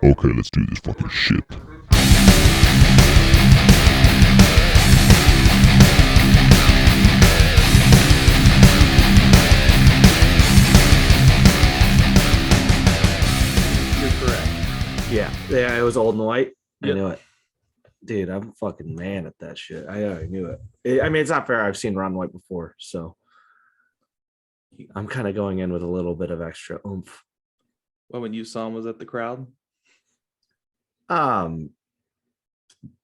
Okay, let's do this fucking shit. You're correct. Yeah, it was old and white. Yep. I knew it. Dude, I'm fucking man at that shit. I already knew it. I mean, it's not fair. I've seen Ron White before, so I'm kind of going in with a little bit of extra oomph. Well, when you saw him, was at the crowd?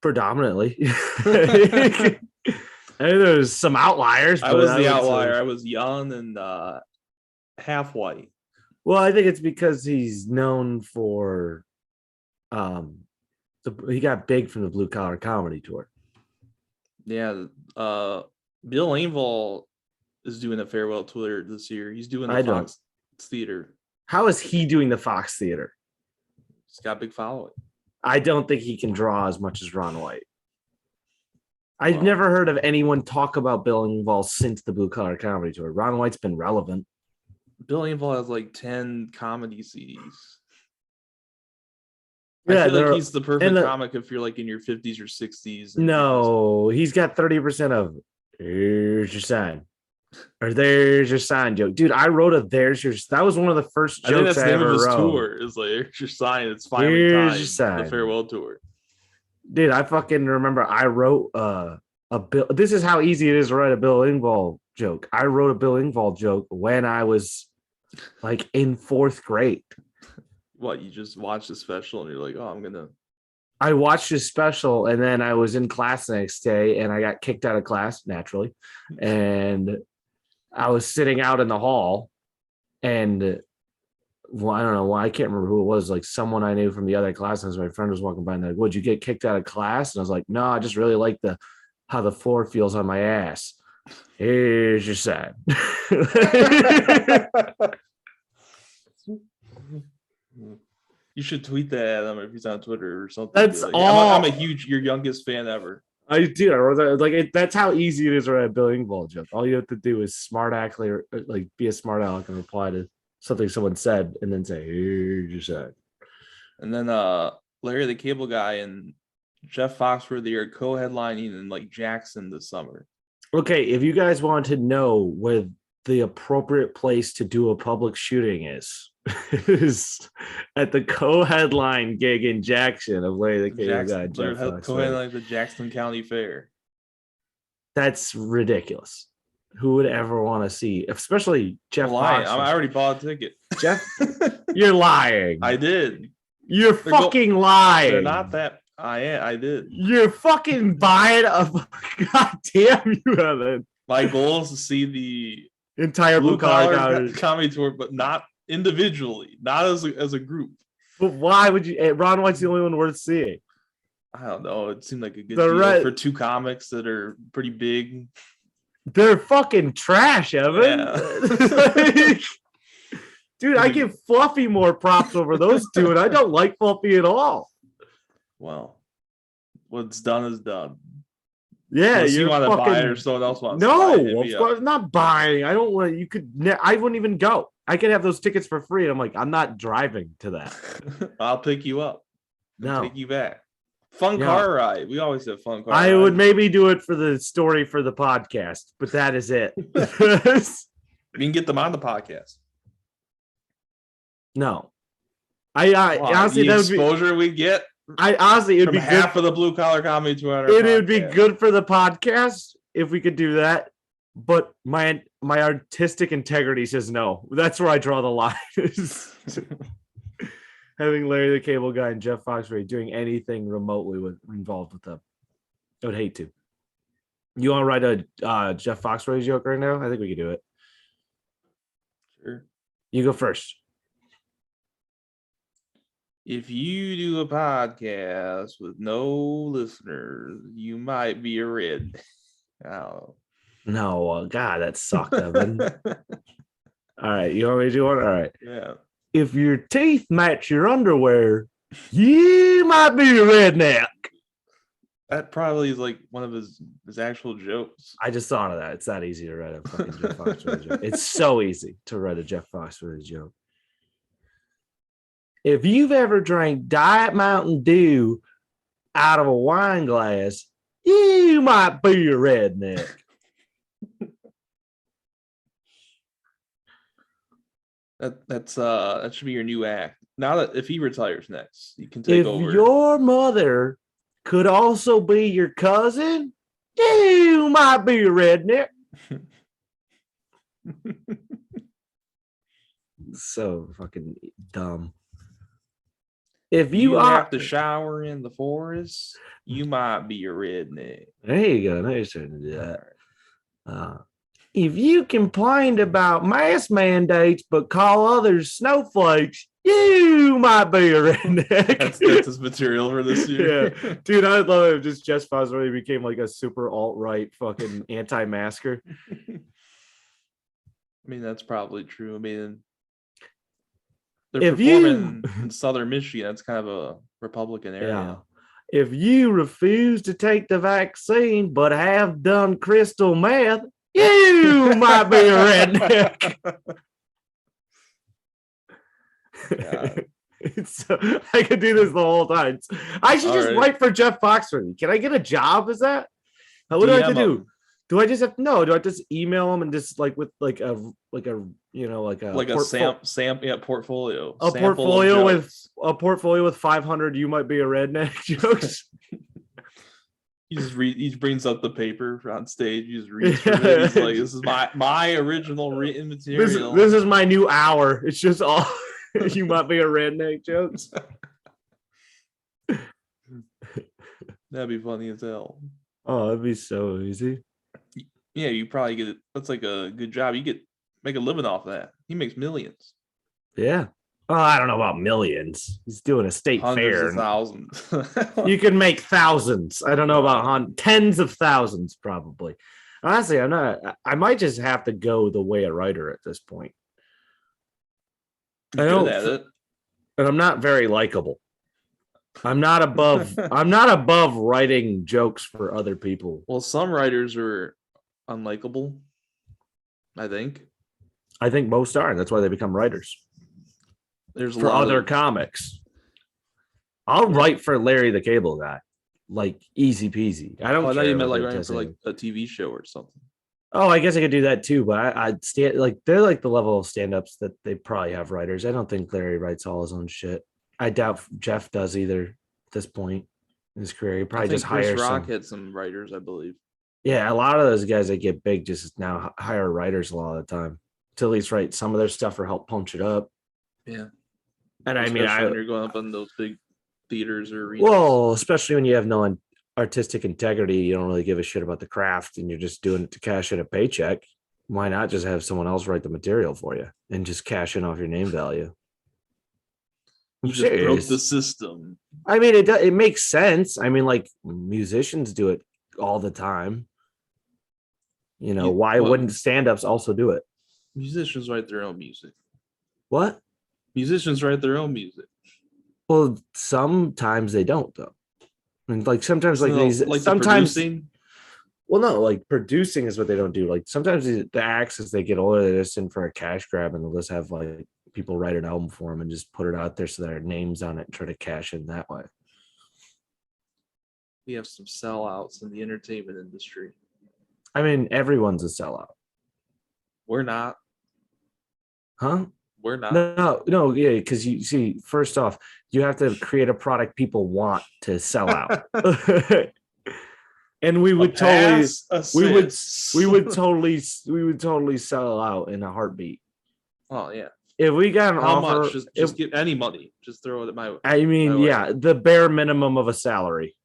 Predominantly. I mean, there's some outliers. I but was the would outlier. say- I was young and half white. Well, I think it's because he's known for, he got big from the Blue Collar Comedy Tour. Yeah. Bill Engvall is doing a farewell tour this year. He's doing the Fox Theater. How is he doing the Fox Theater? He's got a big following. I don't think he can draw as much as Ron White. I've never heard of anyone talk about Bill Engvall since the Blue Collar Comedy Tour. Ron White's been relevant. Bill Engvall has like 10 comedy CDs. Yeah, I feel like he's the perfect comic if you're like in your 50s or 60s. No, he's got 30% of here's your sign. Or there's your sign joke. Dude, I wrote a there's your that was one of the first jokes I think that's the name of his tour. Is like here's your sign. It's finally here's time. Your sign. The farewell tour. Dude, I fucking remember I wrote a Bill. This is how easy it is to write a Bill Engvall joke. I wrote a Bill Engvall joke when I was like in 4th grade. What, you just watched the special and you're like, oh, I watched his special and then I was in class the next day and I got kicked out of class naturally. And I was sitting out in the hall and well, I don't know why. I can't remember who it was. Like someone I knew from the other class. And my friend was walking by and they're like, would you get kicked out of class? And I was like, no, I just really like how the floor feels on my ass. Here's your sign. You should tweet that at him if he's on Twitter or something. That's like, all. I'm your youngest fan ever. I do. I wrote that. Like that's how easy it is to write a Bill Engvall joke. All you have to do is smart act, like be a smart aleck and reply to something someone said, and then say, "Here's your sign." And then Larry the Cable Guy and Jeff Foxworthy are co-headlining in like Jackson this summer. Okay, if you guys want to know where the appropriate place to do a public shooting is at the co-headline gig in Jackson of Larry the Cable Guy. Co-headline the Jackson County Fair. That's ridiculous. Who would ever want to see, especially Jeff? I already bought a ticket. Jeff, you're lying. I did. You're fucking lying. They're not that. I did. You're fucking buying a. God damn you, Evan. My goal is to see the entire Blue Collar Comedy Tour, but not individually, not as a group. But why would you? Ron White's the only one worth seeing. I don't know. It seemed like a good deal for 2 comics that are pretty big. They're fucking trash, Evan. Yeah. Dude, I give Fluffy more props over those 2, and I don't like Fluffy at all. Well, what's done is done. Yeah, you want to buy it or someone else wants to buy it. No, of course, not buying. I don't want. You could. I wouldn't even go. I could have those tickets for free. And I'm like, I'm not driving to that. I'll pick you up. No, take you back. Fun car ride. We always have fun car. I would maybe do it for the story for the podcast, but that is it. We can get them on the podcast. No, I honestly that would be exposure we get. I honestly it'd be half good of the Blue Collar Comedy Tour. It would be good for the podcast if we could do that. But my artistic integrity says no. That's where I draw the line. Having Larry the Cable Guy and Jeff Foxworthy doing anything remotely involved with them, I would hate to. You want to write a Jeff Foxworthy joke right now? I think we could do it. Sure. You go first. If you do a podcast with no listeners, you might be a red. Oh. No, God, that sucked, Evan. All right, you want me to do one? All right. Yeah. If your teeth match your underwear, you might be a redneck. That probably is like one of his actual jokes. I just thought of that. It's that easy to write a fucking Jeff Foxworthy joke. It's so easy to write a Jeff Foxworthy joke. if you've ever drank Diet Mountain Dew out of a wine glass, you might be a redneck. That should be your new act. Now that if he retires next, you can take over. If your mother could also be your cousin, you might be a redneck. So fucking dumb. If you have to shower in the forest, you might be a redneck. There you go. Now you're starting to do that. If you complained about mask mandates but call others snowflakes, you might be a redneck. That's his material for this year. Yeah, dude, I love it. Just Jeff Foz really became like a super alt-right fucking anti-masker. I mean, that's probably true. I mean, they're if performing in southern Michigan. That's kind of a Republican area. Yeah. If you refuse to take the vaccine but have done crystal meth, you might be a redneck. I could do this the whole time. I should just write for Jeff Foxworthy. Can I get a job? Is that what do I have to do? Do I just have do I just email them and just like with like a portfolio. A portfolio with 500 you might be a redneck jokes. He brings up the paper on stage. He just reads from it. He's like, "This is my original written material. This is my new hour. It's just all you might be a redneck jokes." That'd be funny as hell. Oh, it'd be so easy. Yeah, you probably get it. That's like a good job. You make a living off that. He makes millions. Yeah. Oh, I don't know about millions. He's doing a state fair. Thousands. You can make thousands. I don't know about tens of thousands, probably. Honestly, I might just have to go the way a writer at this point. And I'm not very likable. I'm not above writing jokes for other people. Well, some writers are unlikable, I think. I think most are, and that's why they become writers. There's for other comics. I'll write for Larry the Cable Guy, like easy peasy. I don't. I thought you meant like writing for like a TV show or something. Oh, I guess I could do that too, but I'd stand like they're like the level of stand-ups that they probably have writers. I don't think Larry writes all his own shit. I doubt Jeff does either at this point in his career. He probably just hires. Chris Rock had some writers, I believe. Yeah, a lot of those guys that get big just now hire writers a lot of the time to at least write some of their stuff or help punch it up. Yeah. And especially I mean, when you're going up on those big theaters or arenas. Well, especially when you have no artistic integrity, you don't really give a shit about the craft, and you're just doing it to cash in a paycheck. Why not just have someone else write the material for you and just cash in off your name value? You just broke the system. I mean, it makes sense. I mean, like musicians do it all the time. You know, why wouldn't stand-ups also do it? Musicians write their own music. What? Musicians write their own music. Well, sometimes they don't, though. I mean, like sometimes, sometimes. Producing? Well, no, like producing is what they don't do. Like sometimes the acts, as they get older, they're just in for a cash grab, and they'll just have like people write an album for them and just put it out there so their names on it and try to cash in that way. We have some sellouts in the entertainment industry. I mean, everyone's a sellout. We're not. Huh? We're not. No, yeah, because you see, first off, you have to create a product people want to sell out. And we would totally sell out in a heartbeat. Oh yeah. If we got an offer, much? Just get any money. Just throw it at my. I mean, yeah, the bare minimum of a salary.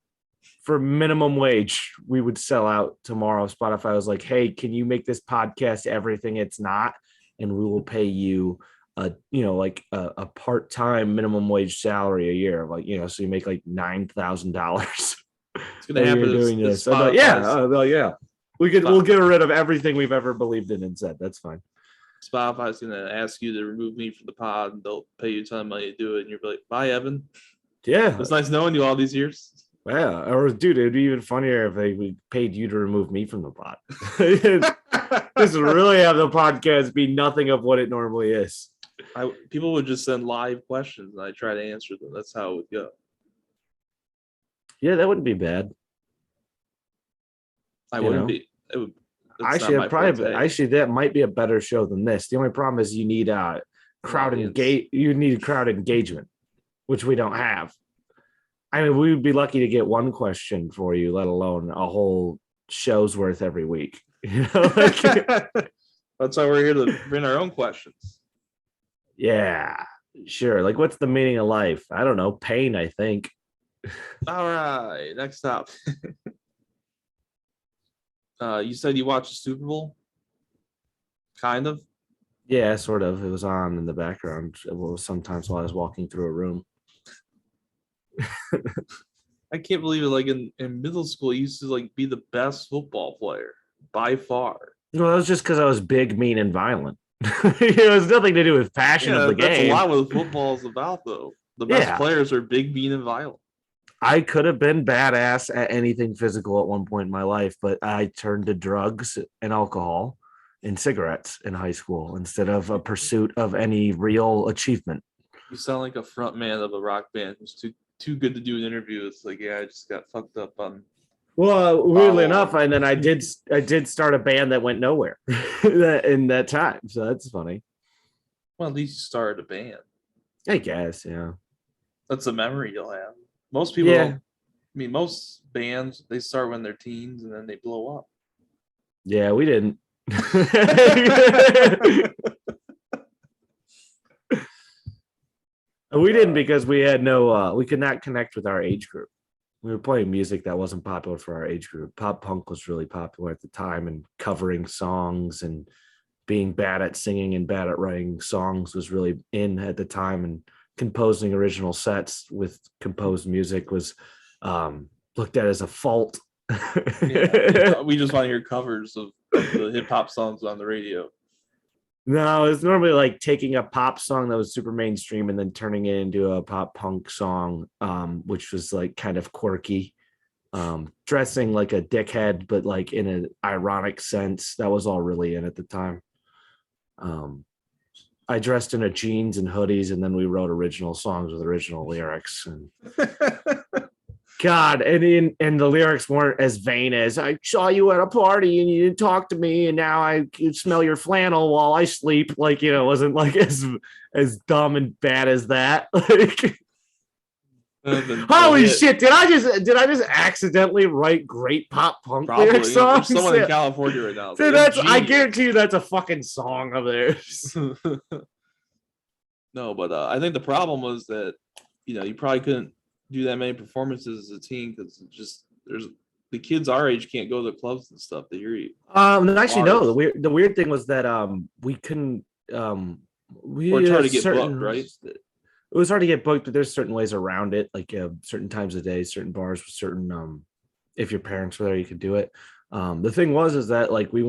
For minimum wage, we would sell out tomorrow. Spotify was like, "Hey, can you make this podcast everything it's not, and we will pay you a part-time minimum wage salary a year, like so you make like $9,000." It's gonna happen. Doing this, yeah. We'll get rid of everything we've ever believed in and said. That's fine. Spotify's gonna ask you to remove me from the pod, and they'll pay you a ton of money to do it, and you're like, "Bye, Evan." Yeah, it's nice knowing you all these years. Yeah, or dude, it'd be even funnier if they paid you to remove me from the pod. Just really have the podcast be nothing of what it normally is. People would just send live questions and I try to answer them. That's how it would go. Yeah, that wouldn't be bad. I wouldn't be. It would. Actually, that might be a better show than this. The only problem is you need crowd engagement, which we don't have. I mean, we would be lucky to get one question for you, let alone a whole show's worth every week. You know, that's why we're here to bring our own questions. Yeah, sure. Like, what's the meaning of life? I don't know. Pain, I think. All right, next up. You said you watched the Super Bowl? Kind of? Yeah, sort of. It was on in the background sometimes while I was walking through a room. I can't believe it. Like in middle school, I used to like be the best football player by far. Well, that was just because I was big, mean, and violent. It has nothing to do with passion of the game. That's a lot what football is about, though. The best players are big, mean, and violent. I could have been badass at anything physical at one point in my life, but I turned to drugs and alcohol and cigarettes in high school instead of a pursuit of any real achievement. You sound like a front man of a rock band who's too good to do an interview. It's like, I just got fucked up on. Well, weirdly enough, and then I did start a band that went nowhere in that time. So that's funny. Well, at least you started a band. I guess, yeah. That's a memory you'll have. Most people don't. I mean, most bands, they start when they're teens and then they blow up. Yeah, we didn't. We didn't because we had we could not connect with our age group. We were playing music that wasn't popular for our age group. Pop punk was really popular at the time, and covering songs and being bad at singing and bad at writing songs was really in at the time. And composing original sets with composed music was looked at as a fault. We just want to hear covers of the hip hop songs on the radio. No, it's normally like taking a pop song that was super mainstream and then turning it into a pop punk song, which was like kind of quirky, dressing like a dickhead, but like in an ironic sense. That was all really in at the time. I dressed in a jeans and hoodies, and then we wrote original songs with original lyrics. And God, and the lyrics weren't as vain as "I saw you at a party and you didn't talk to me, and now I can smell your flannel while I sleep." Like, it wasn't like as dumb and bad as that. Like, holy shit! Did I just accidentally write great pop punk lyric songs? There's someone in California right now. Dude, I guarantee you that's a fucking song of theirs. No, but I think the problem was that you probably couldn't do that many performances as a teen because there's the kids our age can't go to the clubs and stuff to hear you. Actually, no. The weird thing was that we couldn't. We were trying to get booked, right? It was hard to get booked, but there's certain ways around it, like certain times of day, certain bars with certain. If your parents were there, you could do it. The thing is that like we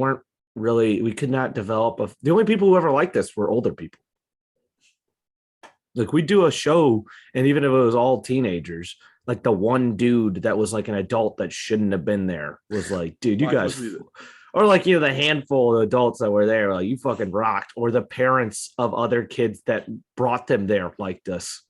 could not develop the only people who ever liked us were older people. Like, we do a show, and even if it was all teenagers, like the one dude that was like an adult that shouldn't have been there was like, dude, you guys, or like, the handful of adults that were there, like, you fucking rocked, or the parents of other kids that brought them there liked us.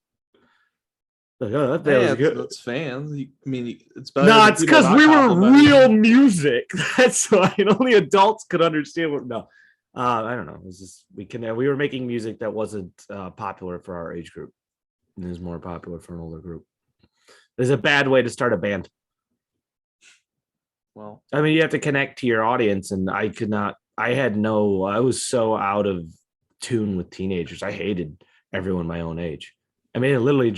Like, oh, that good. That's fans. I mean, it's better. No, it's because we were real music. That's why only adults could understand what. No. I don't know. It was just we were making music that wasn't popular for our age group. It was more popular for an older group. There's a bad way to start a band. Well, I mean, you have to connect to your audience, and I could not. I was so out of tune with teenagers. I hated everyone my own age. I mean, it literally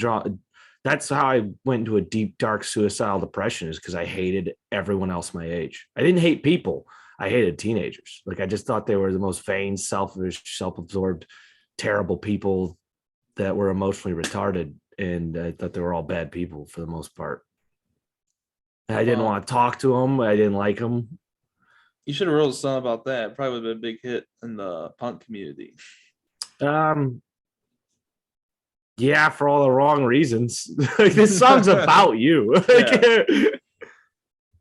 that's how I went into a deep, dark suicidal depression, is because I hated everyone else my age. I didn't hate people. I hated teenagers. Like, I just thought they were the most vain, selfish, self-absorbed, terrible people that were emotionally retarded. And I thought they were all bad people for the most part. And I didn't want to talk to them. I didn't like them. You should have wrote a song about that. It probably would have been a big hit in the punk community. Yeah, for all the wrong reasons. Like, this song's about you.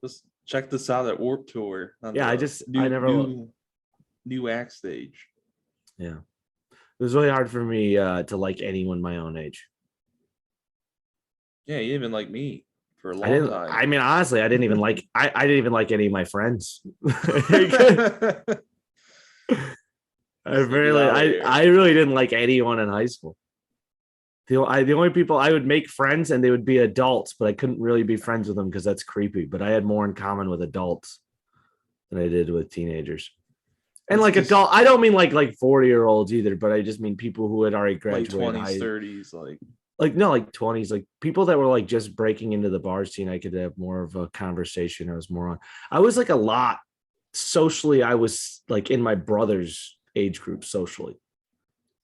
Just check this out at Warped Tour. Yeah, I never new act stage. Yeah. was really hard for me to like anyone my own age. Yeah, you even like me for a I long didn't. time. I mean, honestly, I didn't even like. I didn't even like any of my friends. I Just to get really, out of I, here. I really didn't like anyone in high school. The only people I would make friends and they would be adults, but I couldn't really be friends with them because that's creepy. But I had more in common with adults than I did with teenagers. And It's like just adult, I don't mean like 40-year-olds either, but I just mean people who had already late graduated 20s, high, 30s, like like no, like 20s, like people that were like just breaking into the bars scene. I could have more of a conversation. I was more on. I was like a lot socially. I was like in my brother's age group socially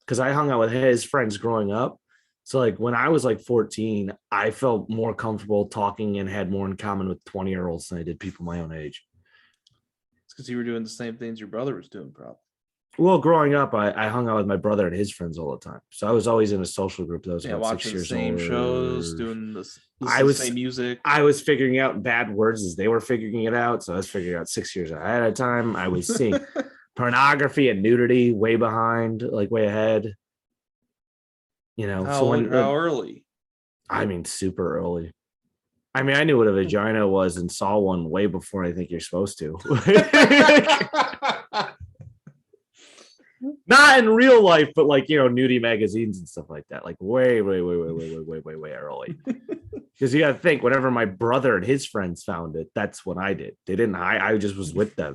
because I hung out with his friends growing up. So like when I was like 14, I felt more comfortable talking and had more in common with 20-year-olds than I did people my own age. it's because you were doing the same things your brother was doing, probably. Well, growing up, I hung out with my brother and his friends all the time. So I was always in a social group that was Yeah, about 6 watching the years same shows, older. doing this, I the was same music. I was figuring out bad words as they were figuring it out. So I was figuring out 6 years ahead of time. I was seeing pornography and nudity way behind, like way ahead. You know, so How early? I mean, super early. I mean, I knew what a vagina was and saw one way before I think you're supposed to. Not in real life, but like, nudie magazines and stuff like that. Like way early. Because you got to think, whenever my brother and his friends found it, that's what I did. They didn't. I just was with them.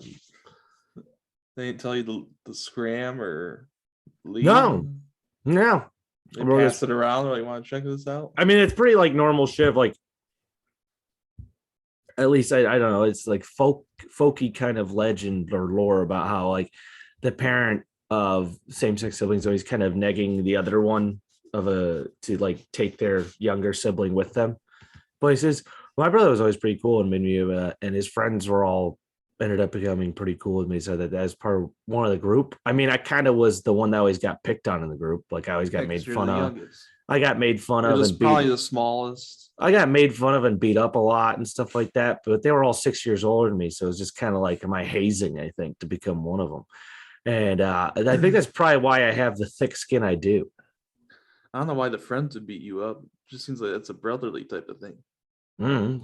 They didn't tell you the scram or leave. No. They pass it around. They're like, want to check this out? I mean, it's pretty like normal shit. Like, at least I don't know. It's like folky kind of legend or lore about how like the parent of same-sex siblings always kind of negging the other one to like take their younger sibling with them places. My brother was always pretty cool and made me and his friends were all ended up becoming pretty cool with me. So that as part of one of the group. I mean, I kind of was the one that always got picked on in the group. Like I always got made fun of. I got made fun of and probably the smallest. I got made fun of and beat up a lot and stuff like that. But they were all 6 years older than me, so it was just kind of like, am I hazing? I think to become one of them. And I think that's probably why I have the thick skin I do. I don't know why the friends would beat you up. It just seems like that's a brotherly type of thing.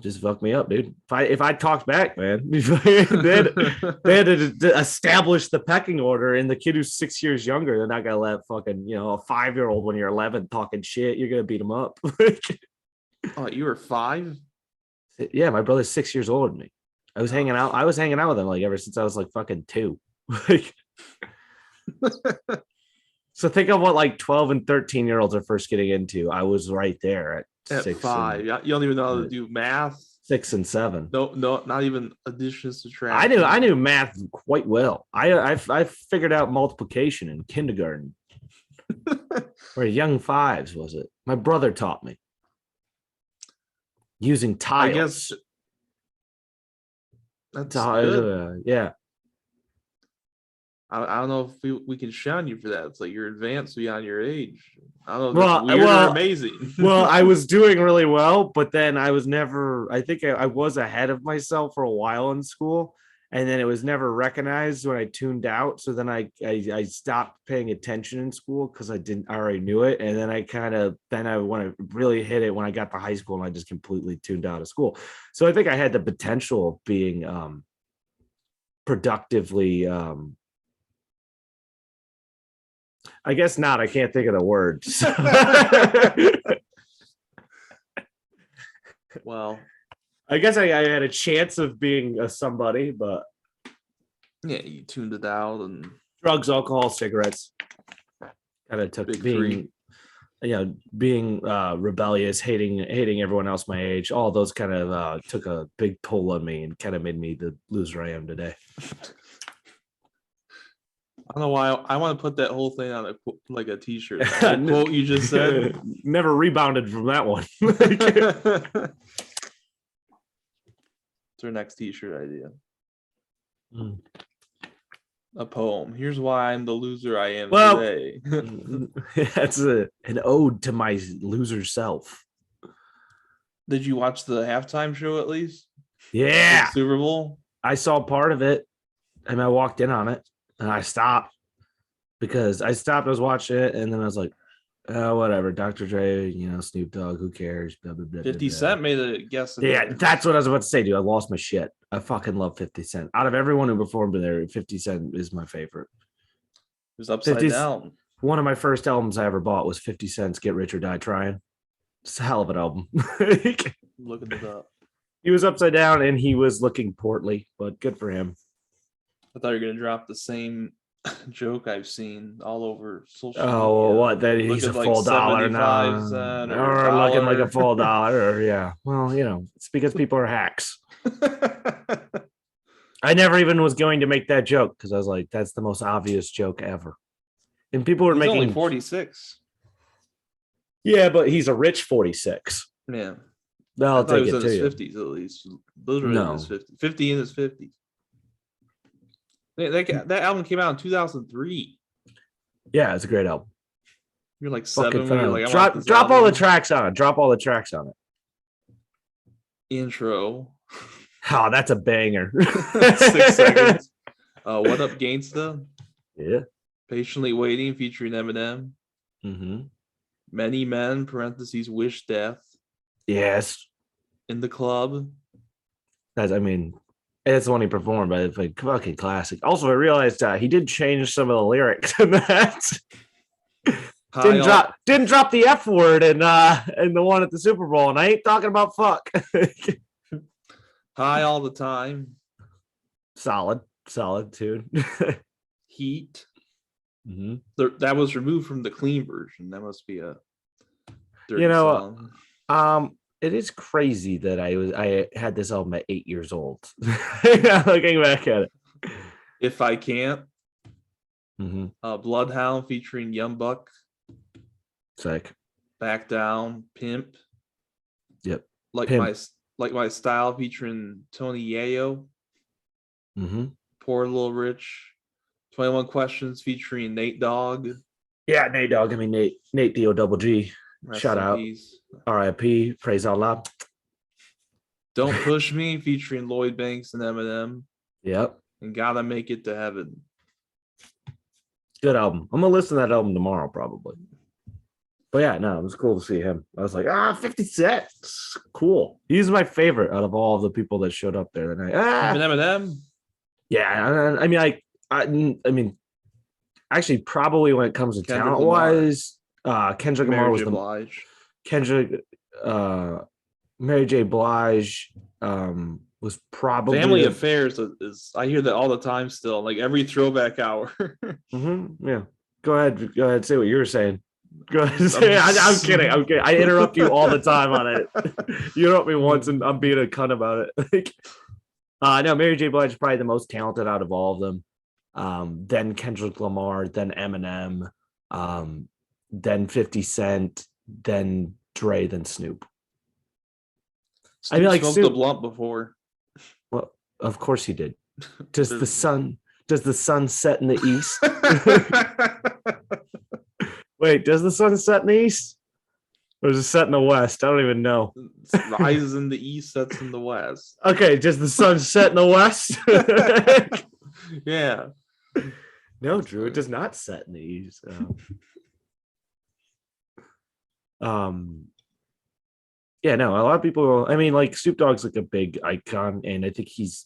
Just fuck me up, dude. If I talked back, man, they had to establish the pecking order. And the kid who's 6 years younger, they're not gonna let fucking a 5-year-old when you're 11 talking shit. You're gonna beat him up. Oh, you were 5? Yeah, my brother's 6 years older than me. I was hanging out with him like ever since I was like fucking 2. Like, so think of what like 12 and 13-year-olds are first getting into. I was right there at 6 5. You don't even know how to do math. 6 and 7. No, not even addition, subtraction. I knew math quite well. I figured out multiplication in kindergarten. Or young fives, was it? My brother taught me using tiles. I guess that's good. Yeah. I don't know if we can shine you for that. It's like you're advanced beyond your age. I don't know if that's weird or amazing. Well, I was doing really well, but then I was never, I think I was ahead of myself for a while in school. And then it was never recognized when I tuned out. So then I stopped paying attention in school because I already knew it. And then I when I really hit it when I got to high school and I just completely tuned out of school. So I think I had the potential of being productively, I guess not. I can't think of the words. Well, I guess I had a chance of being somebody, but yeah, you tuned it out and drugs, alcohol, cigarettes. Kind of took being rebellious, hating everyone else my age. All those kind of took a big toll on me and kind of made me the loser I am today. I don't know why I want to put that whole thing on a t-shirt. That quote you just said. Never rebounded from that one. It's our next t-shirt idea. A poem. Here's why I'm the loser I am today. That's an ode to my loser self. Did you watch the halftime show at least? Yeah. The Super Bowl? I saw part of it and I walked in on it and I stopped. because I stopped, I was watching it, and then I was like, oh, whatever. Dr. Dre, Snoop Dogg, who cares? Blah, blah, blah, 50 blah, blah. Cent made a guess. Yeah, that's what I was about to say, dude. I lost my shit. I fucking love 50 Cent. Out of everyone who performed in there, 50 Cent is my favorite. It was upside 50's down. One of my first albums I ever bought was 50 Cent's Get Rich or Die Trying. It's a hell of an album. Looking it up. He was upside down and he was looking portly, but good for him. I thought you were gonna drop the same joke I've seen all over social Oh, media. what? That he's a Looking full like dollar 75 now, cent or looking like a $1. full dollar, or yeah. Well, it's because people are hacks. I never even was going to make that joke because I was like, that's the most obvious joke ever. And people were He's making only 46. Yeah, but he's a rich 46. Yeah. I'll I thought he take was it in to his you. 50s at least. Literally in No. his 50s. 50 in his 50s. That album came out in 2003. Yeah, it's a great album. You're like Fucking 7 when you're phenomenal. like, I want this drop all the album. tracks on it. Drop all the tracks on it. Intro. Oh, that's a banger. 6 seconds. What Up Gangsta? Yeah. Patiently Waiting featuring Eminem. Mm-hmm. Many Men (parentheses Wish Death) Yes. in the club. It's the one he performed, but it's like fucking classic. Also, I realized he did change some of the lyrics in that. Didn't drop the F word in the one at the Super Bowl, and I ain't talking about fuck. High All the Time. Solid dude. Heat. Mm-hmm. That was removed from the clean version. That must be a dirty song. It is crazy that I had this album at 8 years old. Looking back at it. If I Can't. Mm-hmm. Bloodhound featuring Young Buck. Sick. Back Down. Pimp. Yep. Like My Style featuring Tony Yayo. Mm-hmm. Poor Little Rich. 21 Questions featuring Nate Dogg. Yeah, Nate Dogg. Nate D-O-double-G. Rest Shout in out. peace. R.I.P. Praise Allah. Don't Push Me featuring Lloyd Banks and Eminem. Yep. And Gotta Make It to Heaven. Good album. I'm gonna listen to that album tomorrow, probably. But yeah, no, it was cool to see him. I was like, 50 Cent. Cool. He's my favorite out of all of the people that showed up there that night. Even Eminem. Yeah, I mean, actually, probably when it comes to talent wise, Kendrick Lamar was Mary J. Blige was probably Family Affairs is I hear that all the time still, like every throwback hour. Mm-hmm. Yeah. Go ahead, say what you were saying. Go ahead. I'm kidding. I interrupt you all the time on it. You interrupt me once and I'm being a cunt about it. No, Mary J. Blige is probably the most talented out of all of them. Then Kendrick Lamar, then Eminem, then 50 Cent, then Dre, then Snoop. Snoop smoked a blunt before. Well, of course he did. Does the sun set in the east? Wait, does the sun set in the east? Or does it set in the west? I don't even know. It rises in the east, sets in the west. Okay, does the sun set in the west? Yeah. No, Drew, it does not set in the east. Yeah, no, a lot of people, like Snoop Dogg's like a big icon, and I think he's,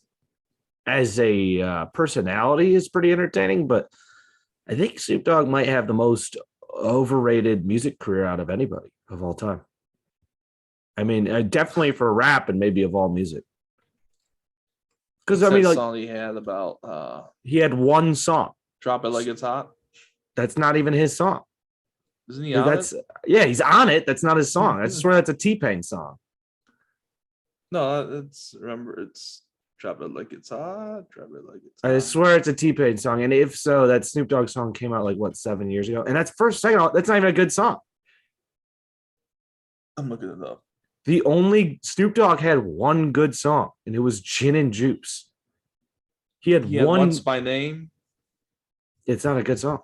as a personality, is pretty entertaining, but I think Snoop Dogg might have the most overrated music career out of anybody of all time. Definitely for rap and maybe of all music. Because song he had about he had one song. Drop It Like It's Hot. That's not even his song. Isn't he on it? Yeah, he's on it. That's not his song. I swear that's a T-Pain song. No, it's Drop It Like It's Hot. Drop It Like It's Hot. I swear it's a T-Pain song. And if so, that Snoop Dogg song came out 7 years ago. And that's that's not even a good song. I'm looking it up. Snoop Dogg had one good song, and it was Gin and Juice. He had one. Once by Name. It's not a good song.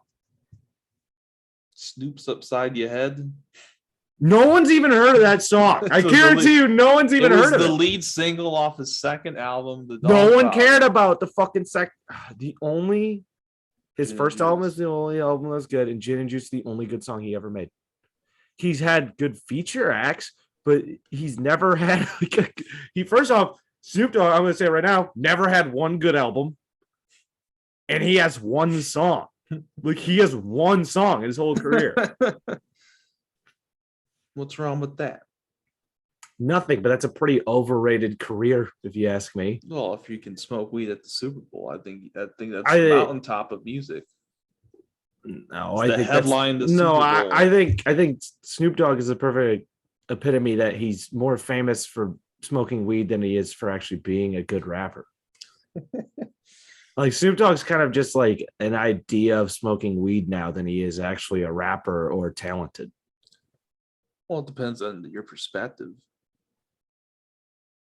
Snoop's Upside Your Head. No one's even heard of that song. I guarantee you, no one's even heard of it. It was the lead single off his second album. No one cared about the fucking second. His Gin and first album Juice. is the only album that's good, and Gin and Juice is the only good song he ever made. He's had good feature acts, but he's never had he first off, Snoop Dogg, I'm gonna say it right now, never had one good album, and he has one song. Like he has one song in his whole career. What's wrong with that? Nothing, but that's a pretty overrated career, if you ask me. Well, if you can smoke weed at the Super Bowl, I think that's I- the mountaintop of music. No, It's I the think headline that's, the no, Super I Bowl. I think Snoop Dogg is a perfect epitome that he's more famous for smoking weed than he is for actually being a good rapper. Like Snoop Dogg's kind of just like an idea of smoking weed now than he is actually a rapper or talented. Well, it depends on your perspective.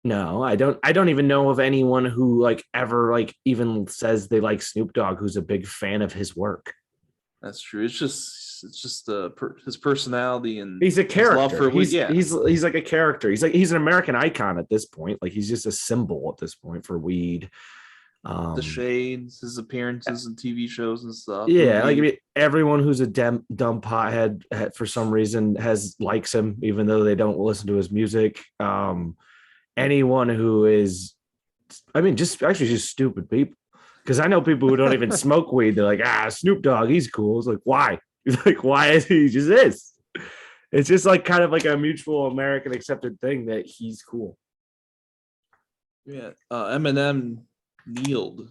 No, I don't even know of anyone who like ever like even says they like Snoop Dogg who's a big fan of his work. That's true. It's just his personality and He's a his love character. for weed. Yeah, He's like a character. He's an American icon at this point. Like he's just a symbol at this point for weed. the shades, his appearances in TV shows and stuff. Yeah, like I movies. mean, everyone who's a dumb pothead for some reason has likes him, even though they don't listen to his music. Anyone who is, I mean, just actually just stupid people. Because I know people who don't even smoke weed. They're like, Snoop Dogg, he's cool. It's like, why? He's like, why is he? Just is. It's just like kind of like a mutual American accepted thing that he's cool. Yeah, Eminem kneeled.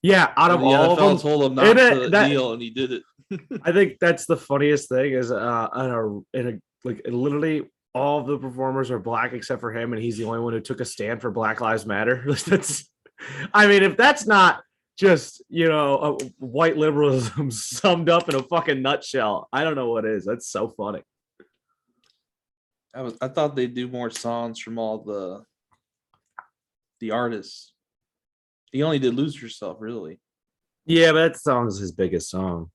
Yeah, out of And the all of NFL them, told him not and to that- kneel, and he did it. I think that's the funniest thing is like literally all of the performers are black except for him, and he's the only one who took a stand for Black Lives Matter. That's, I mean, if that's not just white liberalism summed up in a fucking nutshell, I don't know what is. That's so funny. I thought they'd do more songs from all the artists. He only did "Lose Yourself," really. Yeah, but that song's his biggest song.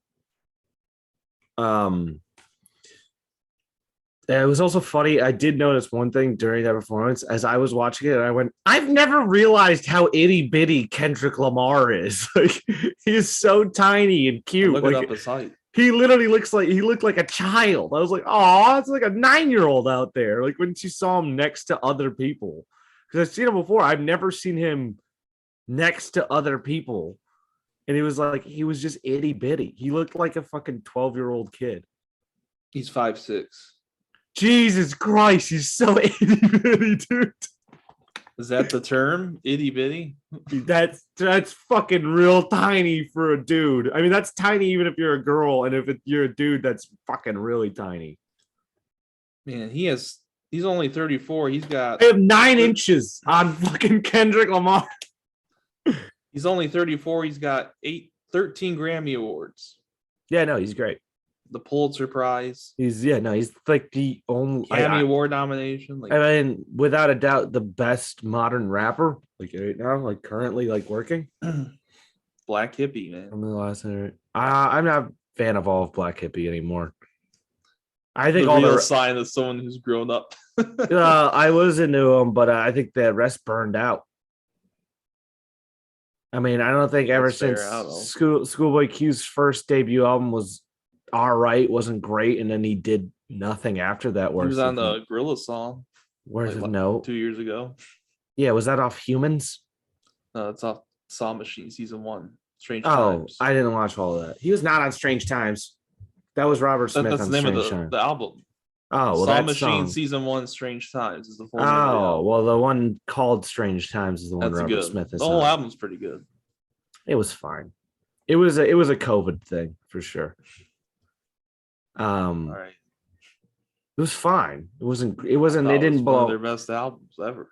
It was also funny. I did notice one thing during that performance as I was watching it, and I went, I've never realized how itty bitty Kendrick Lamar is. Like he is so tiny and cute. Look Like it up his height. he literally looked like a child. I was like, oh, it's like a 9-year-old out there. Like when she saw him next to other people. Because I've seen him before. I've never seen him next to other people. And he was just itty bitty. He looked like a fucking 12-year-old kid. He's 5'6". Jesus Christ, he's so itty bitty, dude. Is that the term? Itty bitty? That's fucking real tiny for a dude. I mean, that's tiny even if you're a girl, and if you're a dude, that's fucking really tiny. Man, he's only 34. He's got I have 9 inches on fucking Kendrick Lamar. he's only 34. He's got 13 Grammy Awards. Yeah, no, he's great. The Pulitzer Prize, He's like the only Grammy Award nomination. Like, I mean, without a doubt, the best modern rapper, like right now, like currently, like working. Black Hippie, man. From the last, I'm not a fan of all of Black Hippie anymore. I think The all real the sign of someone who's grown up. I was into him, but I think the rest burned out. I mean, I don't think ever That's fair, since I don't know. Schoolboy Q's first debut album was all right, wasn't great, and then he did nothing after that. He was on the Gorilla song. Where's like, the note? 2 years ago. Yeah, was that off Humans? No, it's off Saw Machine season 1. Strange Oh, Times. I didn't watch all of that. He was not on Strange Times. That was Robert Smith That's on the name Strange of Times. the album. Oh, well, Saw that Machine song. season 1, Strange Times is the full name of the Oh, album. well, the one called Strange Times is the one That's Robert good. Smith is The whole on. album's pretty good. It was fine. It was a COVID thing for sure. All right. It was fine. It wasn't. It I wasn't. thought It it was didn't one of blow. their best albums ever.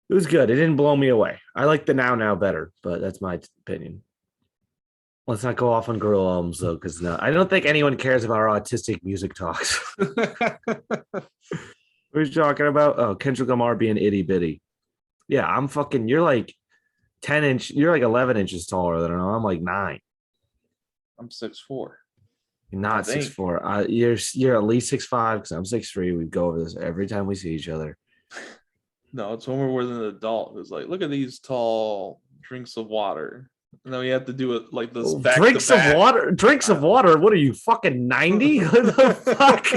It was good. It didn't blow me away. I like the Now better, but that's my opinion. Let's not go off on Gorilla albums though, because no, I don't think anyone cares about our autistic music talks. What are you talking about? Oh, Kendrick Lamar being itty bitty. Yeah, I'm fucking. You're like 10 inch. You're like 11 inches taller than I'm like 9. I'm 6'4". You're not I think. 6'4". You're at least 6'5" because I'm 6'3". We go over this every time we see each other. No, it's when we're with an adult who's like, look at these tall drinks of water. And then we have to do it like this. Drinks of water. Drinks of water. What are you, fucking 90? What the fuck?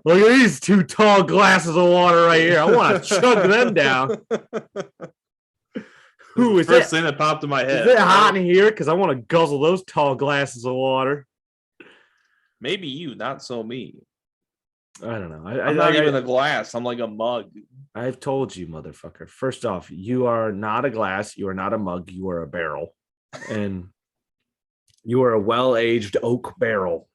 Look at these 2 tall glasses of water right here. I want to chug them down. Who is First it? thing that popped in my head. Is it hot in here? Because I want to guzzle those tall glasses of water. Maybe you, not so me. I don't know. I'm not even a glass. I'm like a mug. I've told you, motherfucker. First off, you are not a glass. You are not a mug. You are a barrel. And you are a well-aged oak barrel.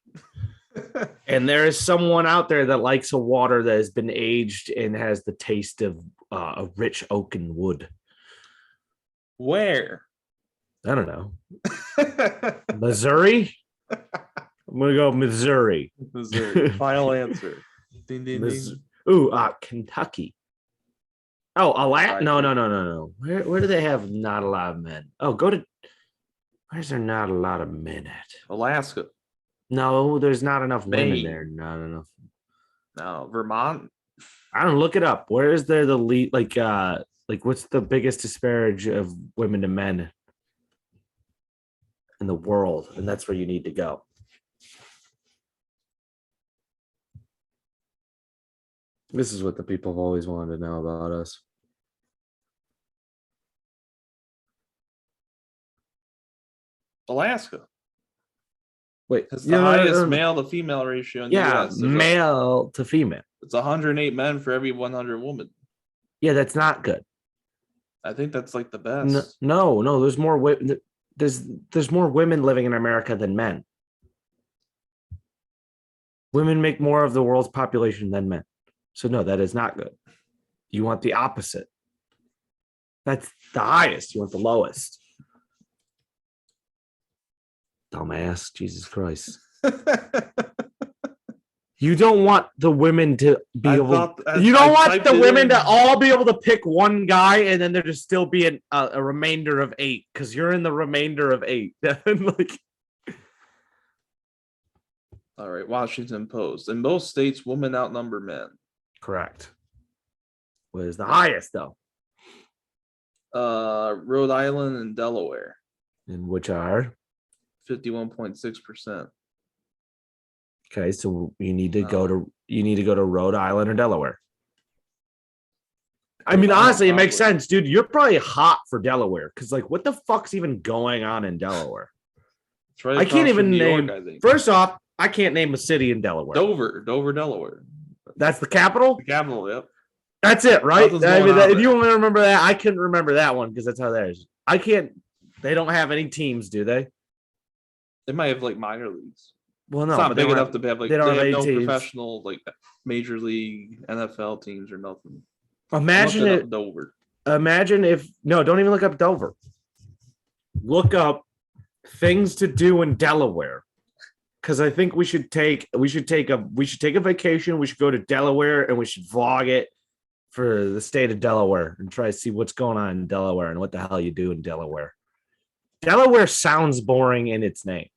And there is someone out there that likes a water that has been aged and has the taste of a rich oaken wood. Where? I don't know. Missouri? I'm going to go Missouri. Missouri. Final answer. Ding, ding, ding. Ooh, Kentucky. Oh, Alaska? No. Where do they have not a lot of men? Oh, go to... Where's there not a lot of men at? Alaska. No, there's not enough women Maine. there. Not enough. No, Vermont. I don't look it up. Where is there the lead? Like what's the biggest disparage of women to men in the world? And that's where you need to go. This is what the people have always wanted to know about us. Alaska. Wait, It's the highest male to female ratio in the US. Male to female. It's 108 men for every 100 women. Yeah, that's not good. I think that's like the best. No. There's more women. There's more women living in America than men. Women make more of the world's population than men. So no, that is not good. You want the opposite. That's the highest. You want the lowest. Dumbass, Jesus Christ. You don't want the women to be you don't want the women to all be able to pick one guy and then there to still be a remainder of 8 because you're in the remainder of 8. Like, all right, Washington Post. In most states, women outnumber men. Correct. What is the highest though? Rhode Island and Delaware. And which are 51.6%. Okay, so you need to go to Rhode Island or Delaware. I mean, honestly, it makes sense, dude. You're probably hot for Delaware because, like, what the fuck's even going on in Delaware? It's right I can't even name. York, I think. First off, I can't name a city in Delaware. Dover, Delaware. That's the capital. The capital, yep. That's it, right? I mean, if you only remember that, I couldn't remember that one because that's how that is. I can't. They don't have any teams, do they? They might have like minor leagues. Well, no, it's not big enough to have like they have no teams. professional like major league NFL teams or nothing. Imagine it. Dover. Imagine if don't even look up Dover. Look up things to do in Delaware, because I think we should take a vacation. We should go to Delaware and we should vlog it for the state of Delaware and try to see what's going on in Delaware and what the hell you do in Delaware. Delaware sounds boring in its name.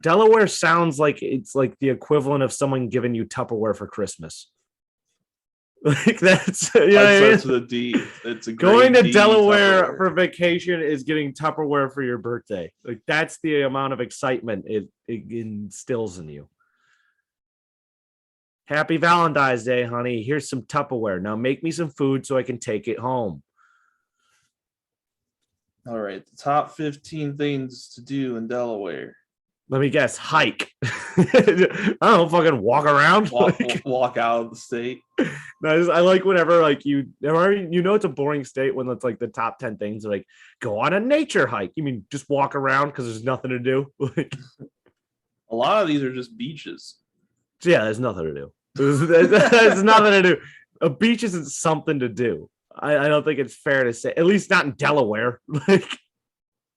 Delaware sounds like it's like the equivalent of someone giving you Tupperware for Christmas. Like that's that's the D. It's a going to D Delaware Tupperware. for vacation is getting Tupperware for your birthday. Like that's the amount of excitement it instills in you. Happy Valentine's Day, honey. Here's some Tupperware. Now make me some food so I can take it home. All right, the top 15 things to do in Delaware. Let me guess, hike. I don't know, fucking walk around. Walk out of the state. I like whenever like you know it's a boring state when it's like the top 10 things like go on a nature hike. You mean just walk around because there's nothing to do? Like a lot of these are just beaches. So yeah, there's nothing to do. There's nothing to do. A beach isn't something to do. I don't think it's fair to say, at least not in Delaware. Like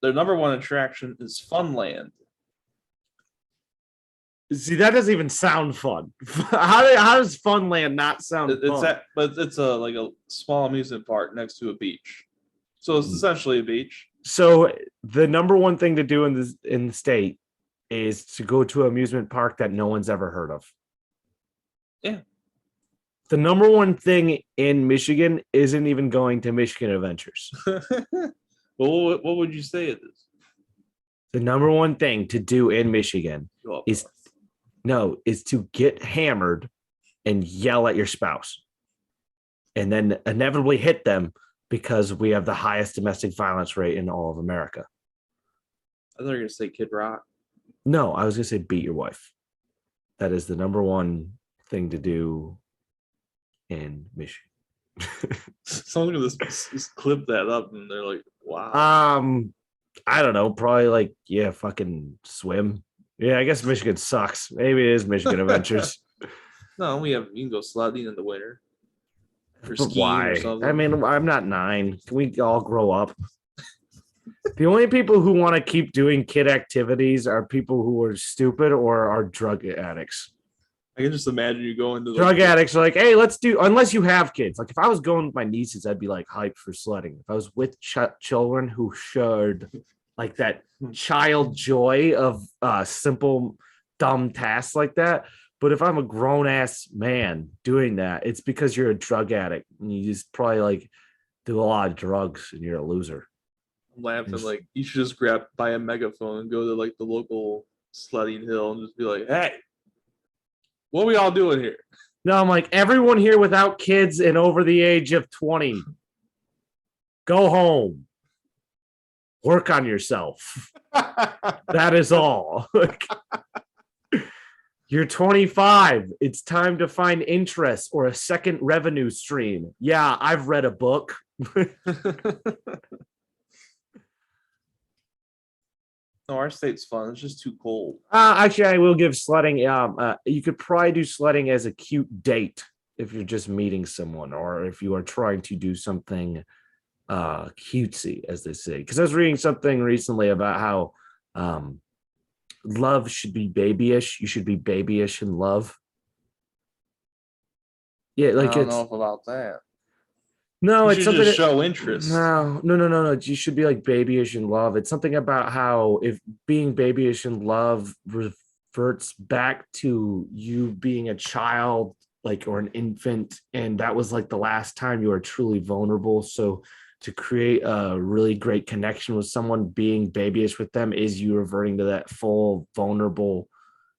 their number one attraction is Funland. See, that doesn't even sound fun. How does Funland not sound fun? But it's like a small amusement park next to a beach. So it's essentially a beach. So the number one thing to do in the state is to go to an amusement park that no one's ever heard of. Yeah. The number one thing in Michigan isn't even going to Michigan Adventures. Well, what would you say it is? The number one thing to do in Michigan Go up is north. is to get hammered and yell at your spouse, and then inevitably hit them because we have the highest domestic violence rate in all of America. I thought you were gonna say Kid Rock. No, I was gonna say beat your wife. That is the number one thing to do in Michigan. Someone's gonna just clip that up, and they're like, "Wow." I don't know, probably like fucking swim. Yeah, I guess Michigan sucks. Maybe it is Michigan Adventures. No, you can go sledding in the winter. Or But skiing why? or something. I mean, I'm not 9. Can we all grow up? The only people who want to keep doing kid activities are people who are stupid or are drug addicts. I can just imagine you going to Drug addicts are like, hey, let's do, unless you have kids. Like if I was going with my nieces, I'd be like hyped for sledding. If I was with children who showed like that child joy of simple, dumb tasks like that. But if I'm a grown ass man doing that, it's because you're a drug addict and you just probably like do a lot of drugs and you're a loser. I'm laughing like you should just buy a megaphone and go to like the local sledding hill and just be like, "Hey, what are we all doing here?" No, I'm like, everyone here without kids and over the age of 20, go home. Work on yourself. That is all. You're 25. It's time to find interest or a second revenue stream. Yeah, I've read a book. No, our state's fun. It's just too cold. Actually, I will give sledding. You could probably do sledding as a cute date if you're just meeting someone, or if you are trying to do something cutesy, as they say. Because I was reading something recently about how love should be babyish. You should be babyish in love. Yeah, like I don't it's know about that. no, You it's should something just that, show interest. no. You should be like babyish in love. It's something about how if being babyish in love reverts back to you being a child, like or an infant, and that was like the last time you were truly vulnerable. So to create a really great connection with someone, being babyish with them is you reverting to that full vulnerable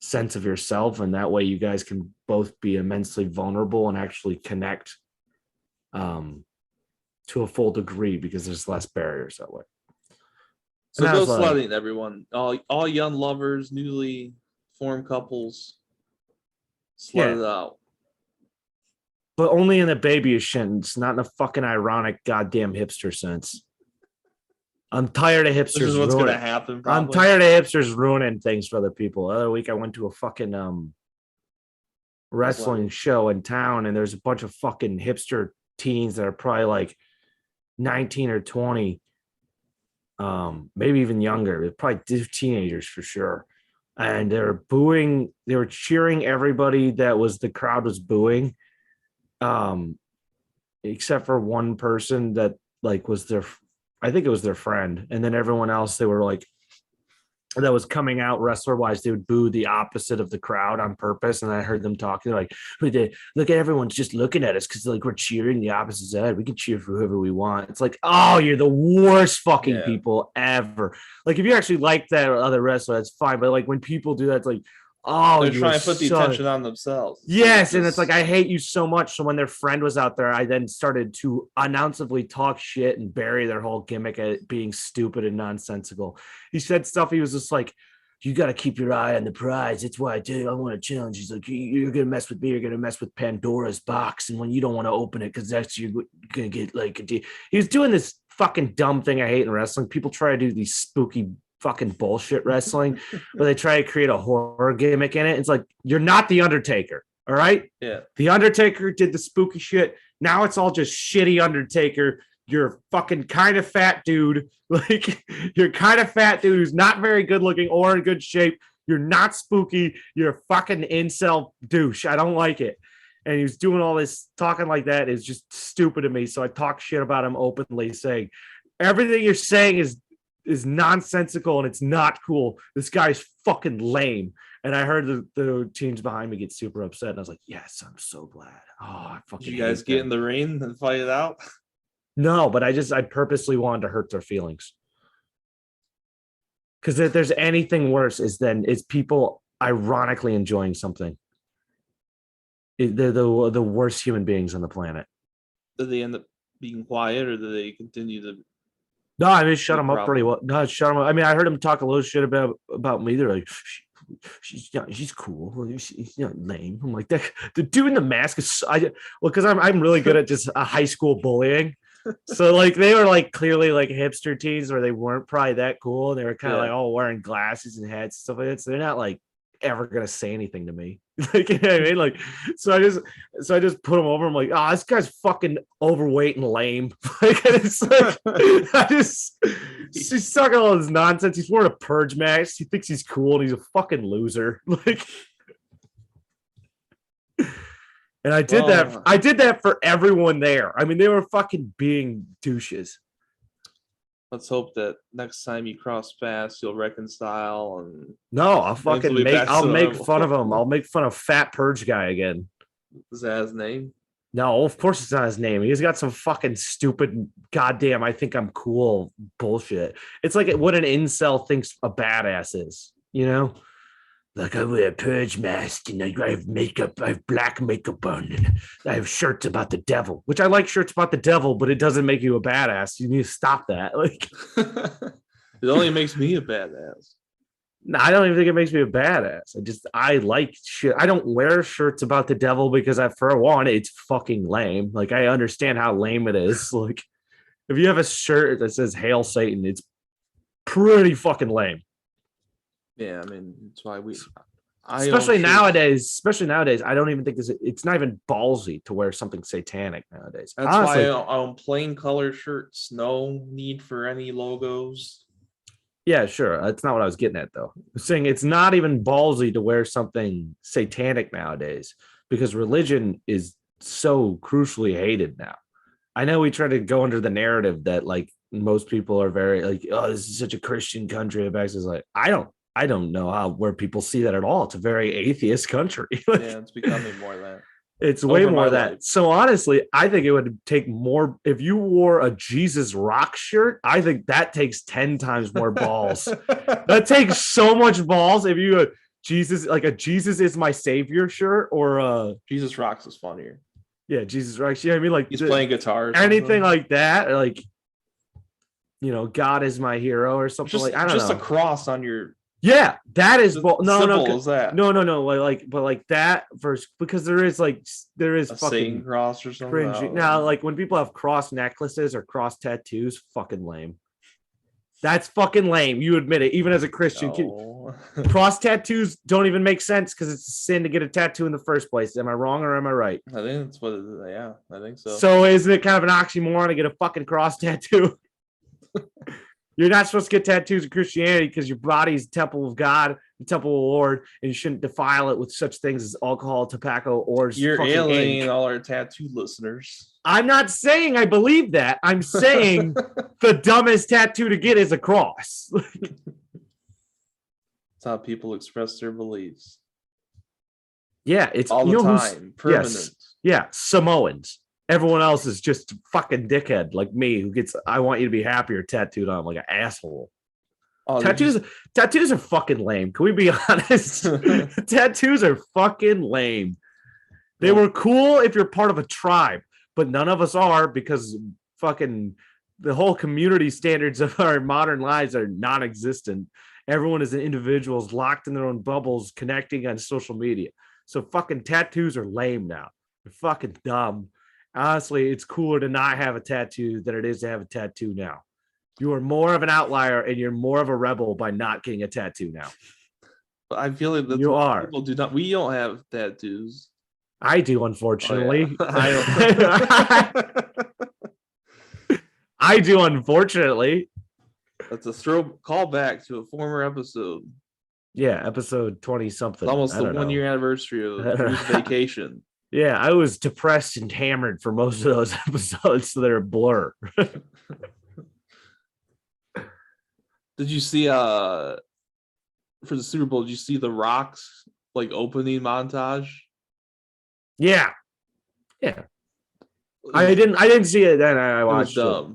sense of yourself, and that way you guys can both be immensely vulnerable and actually connect to a full degree because there's less barriers that way. So And I go was like, sledding, everyone. All young lovers, newly formed couples, sled Yeah. it out. but only in a babyish sense, not in a fucking ironic goddamn hipster sense. I'm tired of hipsters. This is what's gonna happen. I'm Probably. tired of hipsters ruining things for other people. The other week I went to a fucking wrestling show in town, and there's a bunch of fucking hipster teens that are probably like 19 or 20, maybe even younger. They're probably teenagers for sure. And they're booing, they were cheering everybody that was the crowd was booing, except for one person that like was their, I think it was their friend. And then everyone else, they were like, that was coming out wrestler wise, they would boo the opposite of the crowd on purpose. And I heard them talking like, look at everyone's just looking at us because like we're cheering the opposite side. We can cheer for whoever we want. It's like, oh, you're the worst fucking people ever. Like if you actually like that other wrestler, that's fine. But like when people do that, it's like, oh, they're trying to put the attention on themselves. Yes, and it's like I hate you so much. So when their friend was out there, I then started to announcedly talk shit and bury their whole gimmick at it being stupid and nonsensical. He said stuff. He was just like, "You got to keep your eye on the prize. That's why I want to challenge." He's like, "You're gonna mess with me. You're gonna mess with Pandora's box, and when you don't want to open it, because that's you're gonna get like." He was doing this fucking dumb thing I hate in wrestling. People try to do these spooky fucking bullshit wrestling where they try to create a horror gimmick in it. It's like, you're not the Undertaker, all right? Yeah. The Undertaker did the spooky shit. Now it's all just shitty Undertaker. You're fucking kind of fat dude. Like, you're kind of fat dude who's not very good looking or in good shape. You're not spooky. You're a fucking incel douche. I don't like it. And he was doing all this talking like that is just stupid to me. So I talk shit about him openly, saying everything you're saying is nonsensical and it's not cool. This guy's fucking lame. And I heard the teams behind me get super upset. And I was like, yes, I'm so glad. Oh, I fucking Did you guys get in the ring and fight it out? No, but I purposely wanted to hurt their feelings. Because if there's anything worse, is people ironically enjoying something. They're the worst human beings on the planet. Do they end up being quiet, or do they continue to? No, I mean, shut No them up pretty well. No, shut them up. I mean, I heard him talk a little shit about me. They're like, she's cool. She's lame. I'm like, the dude in the mask is. Because I'm really good at just a high school bullying. So like they were like clearly like hipster teens where they weren't probably that cool. They were kind of like all wearing glasses and hats and stuff like that. So they're not like ever gonna say anything to me. Like, you know what I mean? Like, so I just put him over. I'm like, oh, this guy's fucking overweight and lame. Like, and it's like she's talking all this nonsense. He's wearing a purge mask. He thinks he's cool and he's a fucking loser. Like, and I did that. I did that for everyone there. I mean, they were fucking being douches. Let's hope that next time you cross paths, you'll reconcile. And no, I'll fucking make fun of him. I'll make fun of Fat Purge Guy again. Is that his name? No, of course it's not his name. He's got some fucking stupid, goddamn, I think I'm cool bullshit. It's like what an incel thinks a badass is, you know? Like, I wear a purge mask and I have makeup, I have black makeup on, and I have shirts about the devil, which I like shirts about the devil, but it doesn't make you a badass. You need to stop that. Like, it only makes me a badass. No, I don't even think it makes me a badass. I like shit. I don't wear shirts about the devil because for one, it's fucking lame. Like, I understand how lame it is. Like, if you have a shirt that says Hail Satan, it's pretty fucking lame. Yeah, I mean, that's why especially nowadays, I don't even think it's not even ballsy to wear something satanic nowadays. That's honestly, why I own plain color shirts. No need for any logos. Yeah, sure. That's not what I was getting at, though. I'm saying it's not even ballsy to wear something satanic nowadays because religion is so crucially hated now. I know we try to go under the narrative that like most people are very like, oh, this is such a Christian country. It's like, I don't know where people see that at all. It's a very atheist country. Yeah, it's becoming more of that. It's way more of that. So honestly, I think it would take more if you wore a Jesus rock shirt. I think that takes 10 times more balls. That takes so much balls. If you Jesus, like a Jesus is my savior shirt, or Jesus rocks is funnier. Yeah, Jesus rocks. Yeah, I mean, like he's playing guitar, or anything like that, or like God is my hero, or something like I don't know. Just a cross on your. Yeah, that is no. Is that no, but like that verse because there is a fucking Satan cross or something. Cringy. Now, like when people have cross necklaces or cross tattoos, fucking lame. That's fucking lame. You admit it, even as a Christian. No. Cross tattoos don't even make sense because it's a sin to get a tattoo in the first place. Am I wrong or am I right? I think that's what it is. Yeah, I think so. So isn't it kind of an oxymoron to get a fucking cross tattoo? You're not supposed to get tattoos in Christianity because your body's the temple of God, the temple of the Lord, and you shouldn't defile it with such things as alcohol, tobacco, or you're alienating all our tattoo listeners. I'm not saying I believe that. I'm saying the dumbest tattoo to get is a cross. That's how people express their beliefs. Yeah, it's all the time. Permanent. Yes, yeah, Samoans. Everyone else is just fucking dickhead like me who gets I want you to be happier tattooed on like an asshole. Oh, tattoos are fucking lame. Can we be honest? Tattoos are fucking lame. They were cool if you're part of a tribe, but none of us are because fucking the whole community standards of our modern lives are non-existent. Everyone is individuals locked in their own bubbles connecting on social media. So fucking tattoos are lame now. They're fucking dumb. Honestly, it's cooler to not have a tattoo than it is to have a tattoo now. You are more of an outlier and you're more of a rebel by not getting a tattoo now. But I feel like that's you are. People do not. We don't have tattoos. I do, unfortunately. Oh, yeah. I do, unfortunately. That's a call back to a former episode. Yeah, episode 20 something. It's almost the 1 year anniversary of Drew's vacation. Yeah, I was depressed and hammered for most of those episodes, so they're a blur. Did you see for the Super Bowl, did you see the Rock's like opening montage? Yeah. I didn't see it then. I watched it.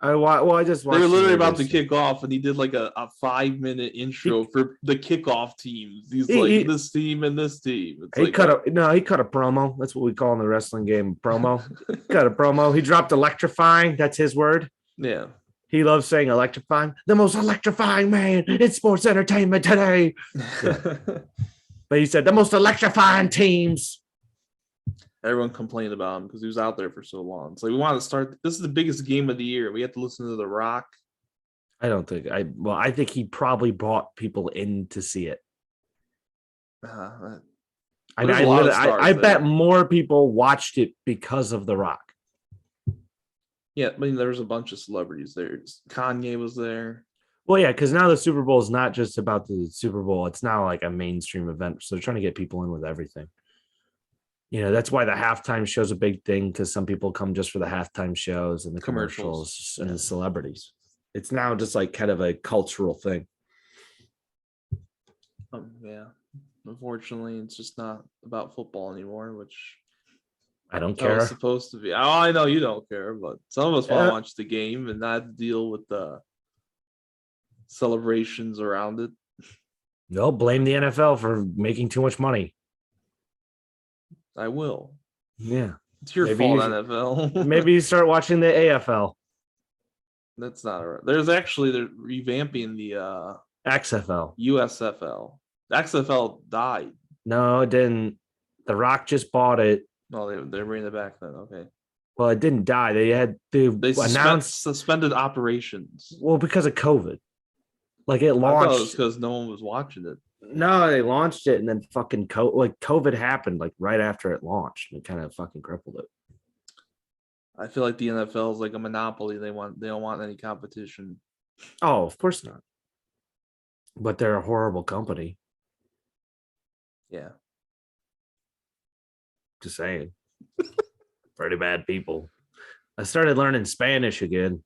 I just watched. They were literally the about to latest. kick off, and he did like a 5-minute intro for the kickoff teams. He's He- like he- this team and this team. It's He like cut he cut a promo. That's what we call in the wrestling game promo. Cut a promo. He dropped electrifying. That's his word. yeah. He loves saying electrifying. The most electrifying man in sports entertainment today. But he said the most electrifying teams. Everyone complained about him because he was out there for so long. It's like we want to start. This is the biggest game of the year. We have to listen to The Rock. I think he probably brought people in to see it. There's a lot of stars I there. bet more people watched it because of The Rock. Yeah, I mean, there was a bunch of celebrities there. Kanye was there. Well, yeah, because now the Super Bowl is not just about the Super Bowl. It's now like a mainstream event. So they're trying to get people in with everything. You know, that's why the halftime show is a big thing, because some people come just for the halftime shows and the commercials and the celebrities. It's now just like kind of a cultural thing. Yeah. Unfortunately, it's just not about football anymore, which I don't that was care. supposed to be. Oh, I know you don't care, but some of us want Yeah. to watch the game and not deal with the celebrations around it. No, blame the NFL for making too much money. I will. Yeah. It's your Maybe fault, you should- NFL. Maybe you start watching the AFL, That's not right. They're revamping the XFL. USFL. The XFL died. No, it didn't. The Rock just bought it. No, they're bringing it back then. Okay. Well, it didn't die. They They announced suspended operations. because of COVID. Like it I thought it was launched. because no one was watching it. No, they launched it and then fucking COVID happened like right after it launched and it kind of fucking crippled it. I feel like the NFL is like a monopoly. They don't want any competition. Oh, of course not. But they're a horrible company. Yeah. Just saying. Pretty bad people. I started learning Spanish again.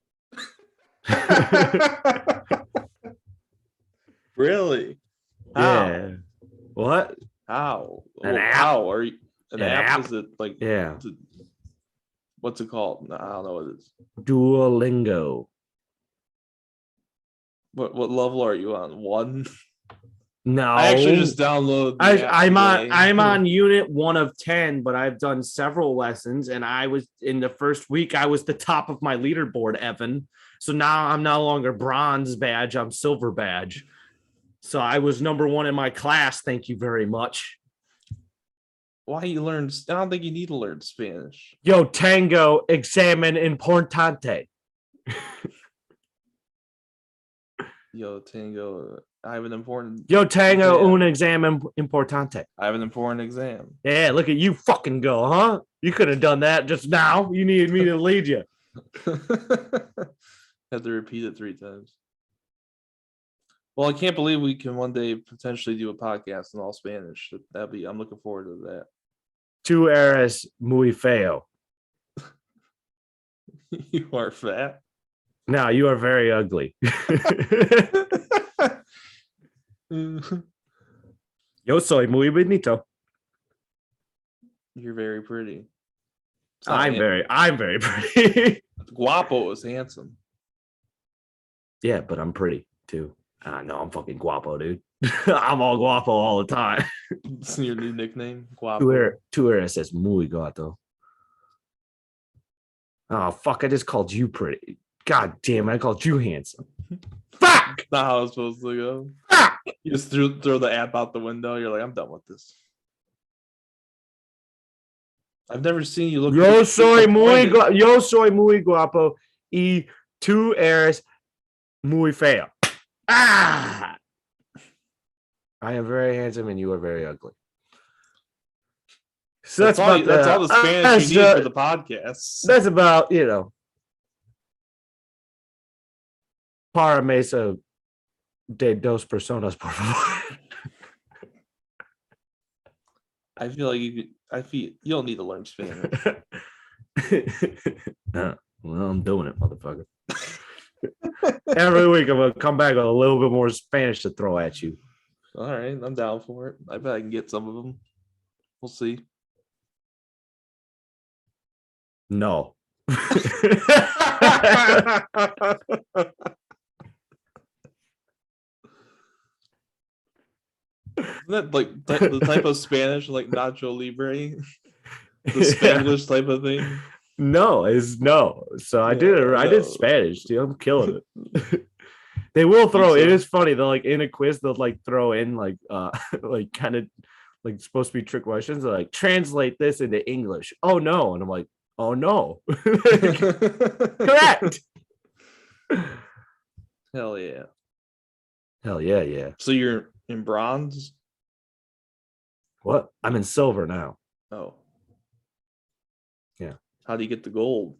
Really? How? Yeah. What? How? An app. How are you? An app? app. Is it like? Yeah. What's it called? No, I don't know what it is. Duolingo. What level are you on? 1? No. I actually just downloaded. the app today. I'm on unit 1 of 10, but I've done several lessons, and I was in the first week. I was the top of my leaderboard, Evan. So now I'm no longer bronze badge. I'm silver badge. So I was number 1 in my class. Thank you very much. Why you learn? I don't think you need to learn Spanish. Yo, tango, examen importante. Yo, Tango, I have an important. Yo, tango, exam. un examen importante. I have an important exam. Yeah, look at you fucking go, huh? You could have done that just now. You needed me to lead you. Have to repeat it 3 times. Well, I can't believe we can one day potentially do a podcast in all Spanish. I'm looking forward to that. Tu eres muy feo. You are fat. No, you are very ugly. Yo soy muy bonito. You're very pretty. I'm very pretty. Guapo is handsome. Yeah, but I'm pretty too. No, I'm fucking guapo, dude. I'm all guapo all the time. It's your new nickname, Guapo. Tu eres es muy gato. Oh, fuck. I just called you pretty. God damn it. I called you handsome. Fuck! Not how it's supposed to go. Fuck! You just throw the app out the window. You're like, I'm done with this. I've never seen you look. Yo soy disappointed. muy guapo y tú eres muy feo. Ah! I am very handsome and you are very ugly. So That's all the Spanish you need for the podcast. That's about, para mesa de dos personas, por favor. I feel like you don't need to learn Spanish. Well, I'm doing it, motherfucker. Every week I'm gonna come back with a little bit more Spanish to throw at you. All right, I'm down for it. I bet I can get some of them. We'll see. No. Isn't that like the type of Spanish like Nacho Libre, the Spanglish type of thing? No, is no. So I did it. Yeah, I did no. Spanish, dude. I'm killing it. They will throw. It so. is funny. They'll like in a quiz. They'll like throw in like like kind of like supposed to be trick questions. They're like translate this into English. Oh no, and I'm like, oh no, correct. Hell yeah. Hell yeah, yeah. So you're in bronze? What? I'm in silver now. Oh. Yeah. How do you get the gold?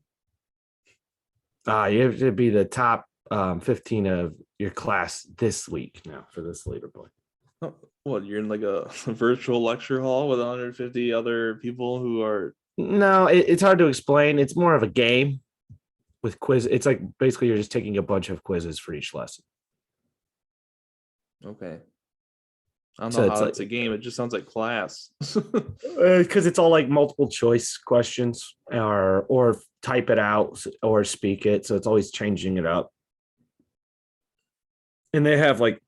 You have to be the top 15 of your class this week now for this leaderboard. Oh, what, you're in like a virtual lecture hall with 150 other people who are... No, it's hard to explain. It's more of a game with quiz. It's like basically you're just taking a bunch of quizzes for each lesson. Okay. I don't So know it's how like- it's a game. It just sounds like class. Because it's all like multiple choice questions or type it out or speak it. So it's always changing it up. And they have like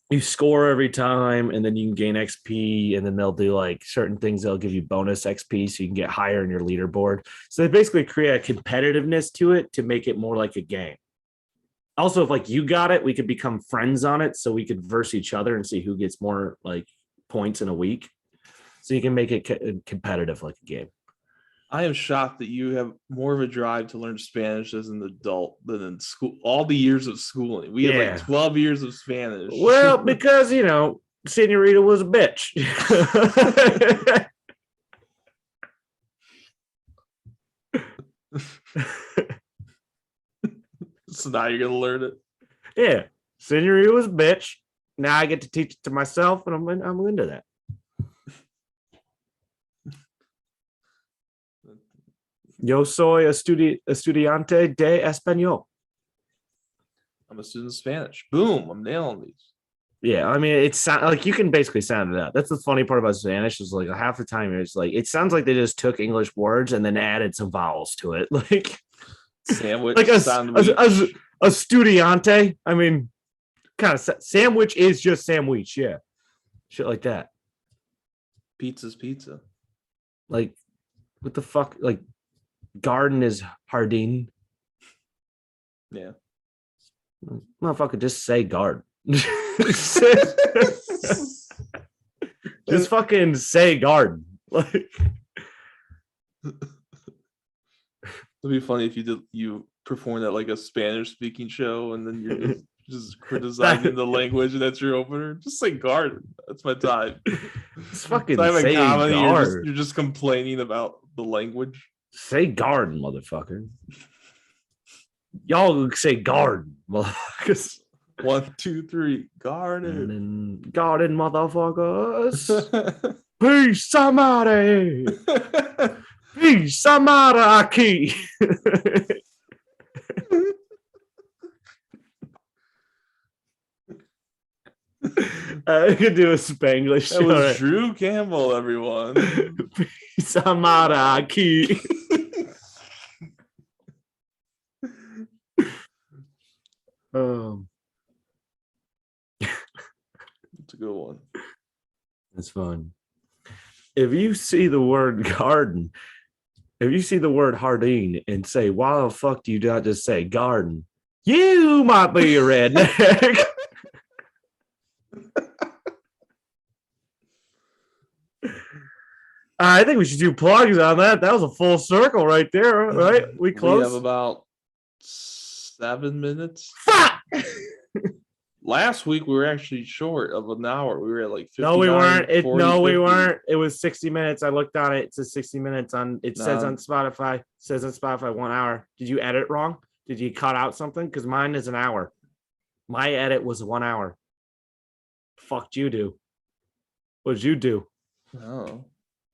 you score every time and then you can gain XP and then they'll do like certain things. They'll give you bonus XP so you can get higher in your leaderboard. So they basically create a competitiveness to it to make it more like a game. Also, if like you got it, we could become friends on it so we could verse each other and see who gets more like points in a week. So you can make it competitive like a game. I am shocked that you have more of a drive to learn Spanish as an adult than in school. All the years of schooling. We had Yeah. like 12 years of Spanish. Well, because, you know, Senorita was a bitch. So now you're gonna learn it. Yeah. Senorita was a bitch. Now I get to teach it to myself, and I'm into that. Yo soy estudiante de español. I'm a student of Spanish. Boom! I'm nailing these. Yeah, I mean, it's like you can basically sound it out. That's the funny part about Spanish is like half the time it's like it sounds like they just took English words and then added some vowels to it, like Sandwich. like a sandwich. estudiante. I mean, kind of sandwich is just sandwich, yeah, shit like that. Pizza's pizza. Like, what the fuck? Like, garden is Hardin. Yeah. Motherfucker, just say garden. Just fucking say garden. Like, It'd be funny if you performed at like a Spanish speaking show and then you're just criticizing the language and that's your opener. Just say garden. That's my time. it's fucking Time in say comedy, garden. you're just complaining about the language. Say garden, motherfucker. Y'all say garden, motherfuckers. 1, 2, 3, garden. Garden, motherfuckers. Peace, somebody. Peace, somebody. I could do a Spanglish. That was Drew Campbell, everyone. Peace, somebody. It's a good one. That's fun. If you see the word garden, if you see the word Hardin and say, why the fuck do you not just say garden? You might be a redneck. I think we should do plugs on that. That was a full circle right there, right? We close. We have about 7 minutes. Fuck! Last week we were actually short of an hour. We were at like 59, No, we weren't. 40, No, we 50. weren't. It was 60 minutes. I looked on it. It says 60 minutes on. It says No. on Spotify. It says on Spotify 1 hour. Did you edit wrong? Did you cut out something? Because mine is an hour. My edit was 1 hour. Fucked you do. What'd you do? Oh,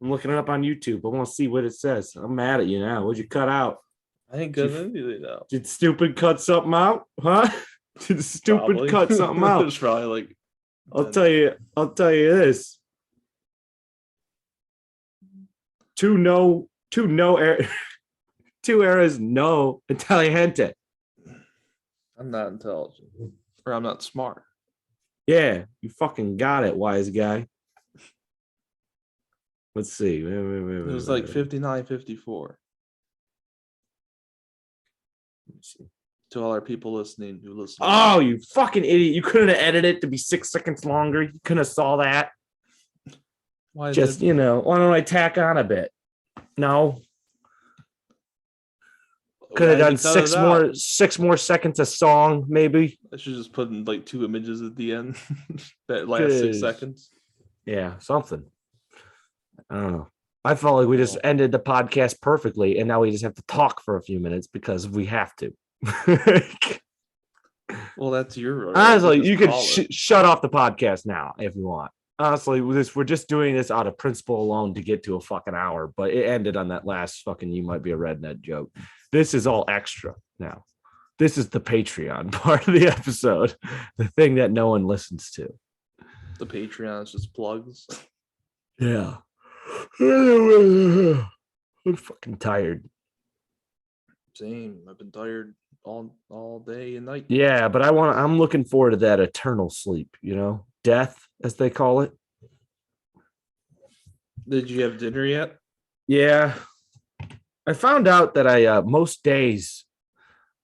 I'm looking it up on YouTube. I want to see what it says. I'm mad at you now. What'd you cut out? I ain't good at anything now. Did stupid cut something out? Huh? Did stupid Probably. cut something out? There's probably like. I'll tell you this. To no air. Two eras, no intelligente. I'm not intelligent, or I'm not smart. Yeah, you fucking got it, wise guy. Let's see. It was like 59, 54. Let me see. To all our people listening who listen. Oh, you fucking idiot. You couldn't have edited it to be 6 seconds longer. You couldn't have saw that. Why Just, did- why don't I tack on a bit? No. Could have why'd done you cut it out? 6 more seconds a song, maybe. I should just put in like 2 images at the end. That last 6 'Cause- seconds. Yeah, something. I don't know. I felt like we just ended the podcast perfectly, and now we just have to talk for a few minutes because we have to. Well, that's your. Honestly, just you could call it. shut off the podcast now if you want. Honestly, we're just doing this out of principle alone to get to a fucking hour, but it ended on that last fucking "you might be a redneck" joke. This is all extra now. This is the Patreon part of the episode, the thing that no one listens to. The Patreon is just plugs. Yeah. I'm fucking tired. Same. I've been tired all day and night. Yeah, but I'm looking forward to that eternal sleep, death, as they call it. Did you have dinner yet? Yeah. I found out that I most days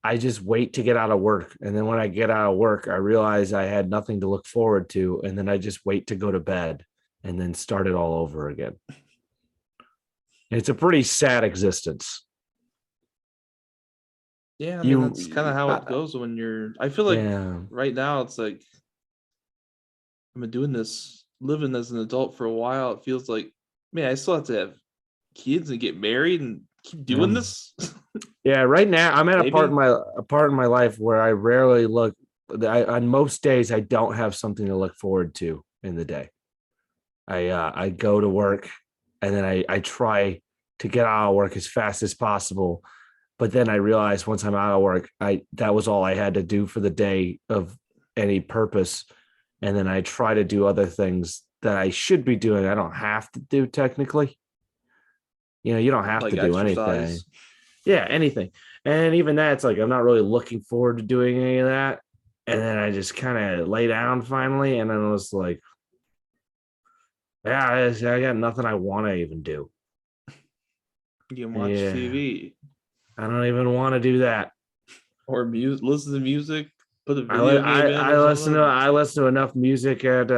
I just wait to get out of work. And then when I get out of work, I realize I had nothing to look forward to. And then I just wait to go to bed and then start it all over again. It's a pretty sad existence. Yeah, I mean, that's kind of how it goes when you're. I feel like right now it's like I've been doing this, living as an adult for a while. It feels like, man, I still have to have kids and get married and keep doing this. Yeah, right now I'm at a part in my life where I rarely look. On most days, I don't have something to look forward to in the day. I go to work, and then I try to get out of work as fast as possible. But then I realized once I'm out of work, that was all I had to do for the day of any purpose. And then I try to do other things that I should be doing. I don't have to do technically. You don't have Like to do exercise. anything. Yeah, anything. And even that, it's like I'm not really looking forward to doing any of that. And then I just kind of lay down finally. And then I was like, yeah, I got nothing I want to even do. You can watch TV. I don't even want to do that. Or listen to music. Put a video game in. I listen to enough music at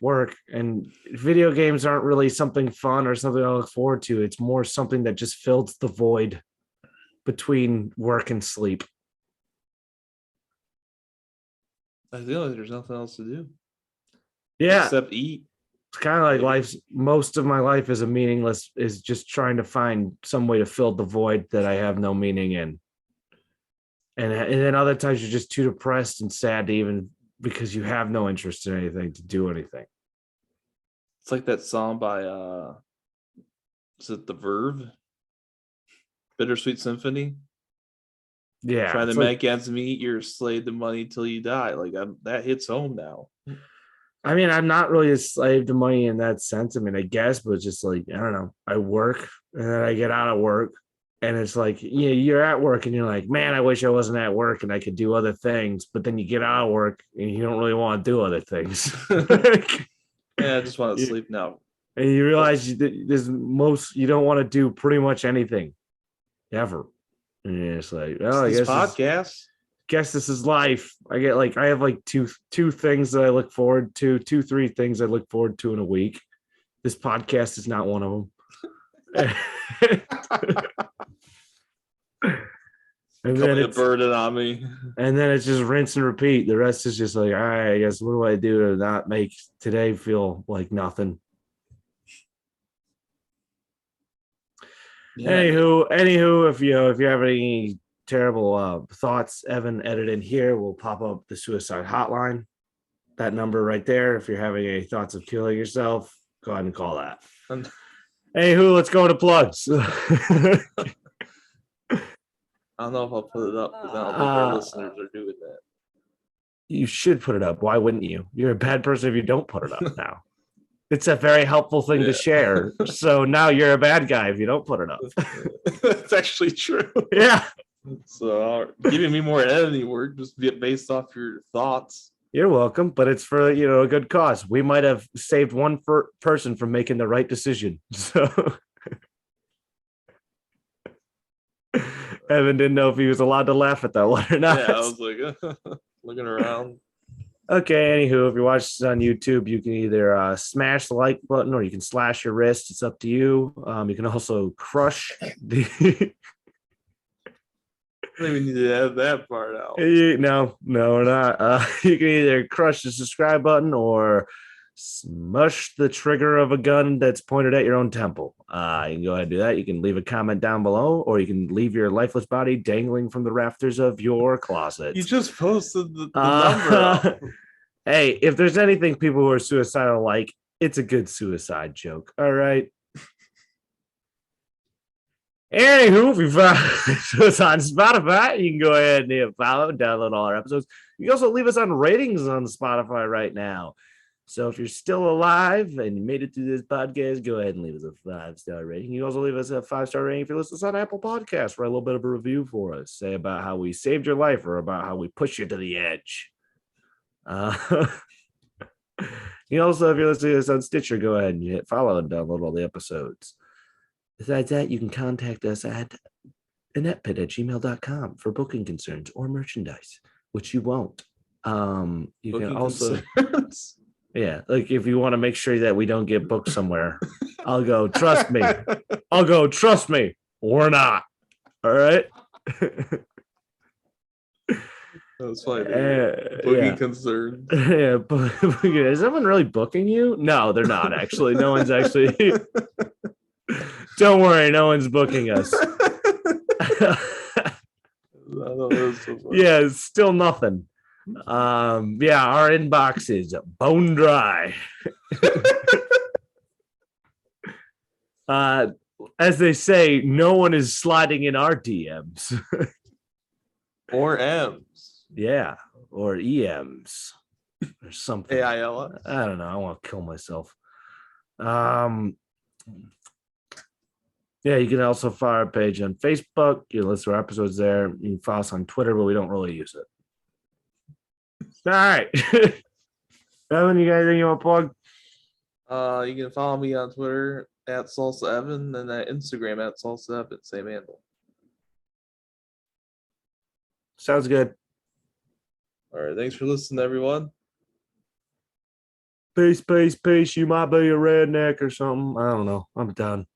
work, and video games aren't really something fun or something I look forward to. It's more something that just fills the void between work and sleep. I feel like there's nothing else to do. Yeah. Except eat. It's kind of like most of my life is is just trying to find some way to fill the void that I have no meaning in. And then other times you're just too depressed and sad to even, because you have no interest in anything to do anything. It's like that song by is it The Verve? Bittersweet Symphony? Yeah. Trying to make ends meet, you're a slave to money till you die. Like that hits home now. I mean, I'm not really a slave to money in that sense. I mean, I guess, but it's just like, I don't know. I work and then I get out of work, and it's like, you're at work and you're like, man, I wish I wasn't at work and I could do other things. But then you get out of work and you don't really want to do other things. Yeah, I just want to sleep now. And you realize you don't want to do pretty much anything ever. And it's like, oh, I guess podcast. Guess this is life. I have like two things that I look forward to, 3 things I look forward to in a week. This podcast is not one of them. And then it's a burden on me. And then it's just rinse and repeat. The rest is just like, all right, I guess what do I do to not make today feel like nothing? Yeah. Anywho, if you have any terrible thoughts, Evan edited here will pop up the suicide hotline. That number right there. If you're having any thoughts of killing yourself, go ahead and call that. Anywho, let's go to plugs. I don't know if I'll put it up because I don't think our listeners are doing that. You should put it up. Why wouldn't you? You're a bad person if you don't put it up now. It's a very helpful thing Yeah. to share. So now you're a bad guy if you don't put it up. That's actually true. Yeah. So giving me more editing work just based off your thoughts. You're welcome, but it's for a good cause. We might have saved one person from making the right decision. So Evan didn't know if he was allowed to laugh at that one or not. Yeah, I was like looking around. Okay, anywho, if you're watching this on YouTube, you can either smash the like button or you can slash your wrist. It's up to you. You can also crush the. I don't even need to add that part out. No, we're not. You can either crush the subscribe button or smush the trigger of a gun that's pointed at your own temple. You can go ahead and do that. You can leave a comment down below, or you can leave your lifeless body dangling from the rafters of your closet. You just posted the number up. Hey, if there's anything people who are suicidal like, it's a good suicide joke. All right. Anywho, if you found us on Spotify, you can go ahead and follow and download all our episodes. You can also leave us on ratings on Spotify right now. So if you're still alive and you made it through this podcast, go ahead and leave us a 5-star rating. You can also leave us a 5-star rating if you listen to us on Apple Podcasts. Write a little bit of a review for us. Say about how we saved your life or about how we push you to the edge. You also, if you're listening to this on Stitcher, go ahead and hit follow and download all the episodes. Besides that, you can contact us at ineptpit@gmail.com for booking concerns or merchandise, which you won't. You Booking can also, concerns. yeah, like if you want to make sure that we don't get booked somewhere, I'll go, trust me. I'll go, trust me. We're not. All right. That's funny. Booking concerns. Yeah, is someone really booking you? No, they're not actually. No one's actually. Don't worry, no one's booking us. Yeah, it's still nothing. Yeah, our inbox is bone dry. As they say, no one is sliding in our DMs. Or M's. Yeah, or EMs or something. AILS. I don't know. I want to kill myself. Yeah, you can also follow our page on Facebook. You can listen to our episodes there. You can follow us on Twitter, but we don't really use it. All right. Evan, you got anything you want to plug? You can follow me on Twitter at Salsa Evan and at Instagram at Salsa Evan, same handle. Sounds good. All right, thanks for listening, everyone. Peace, peace, peace. You might be a redneck or something. I don't know. I'm done.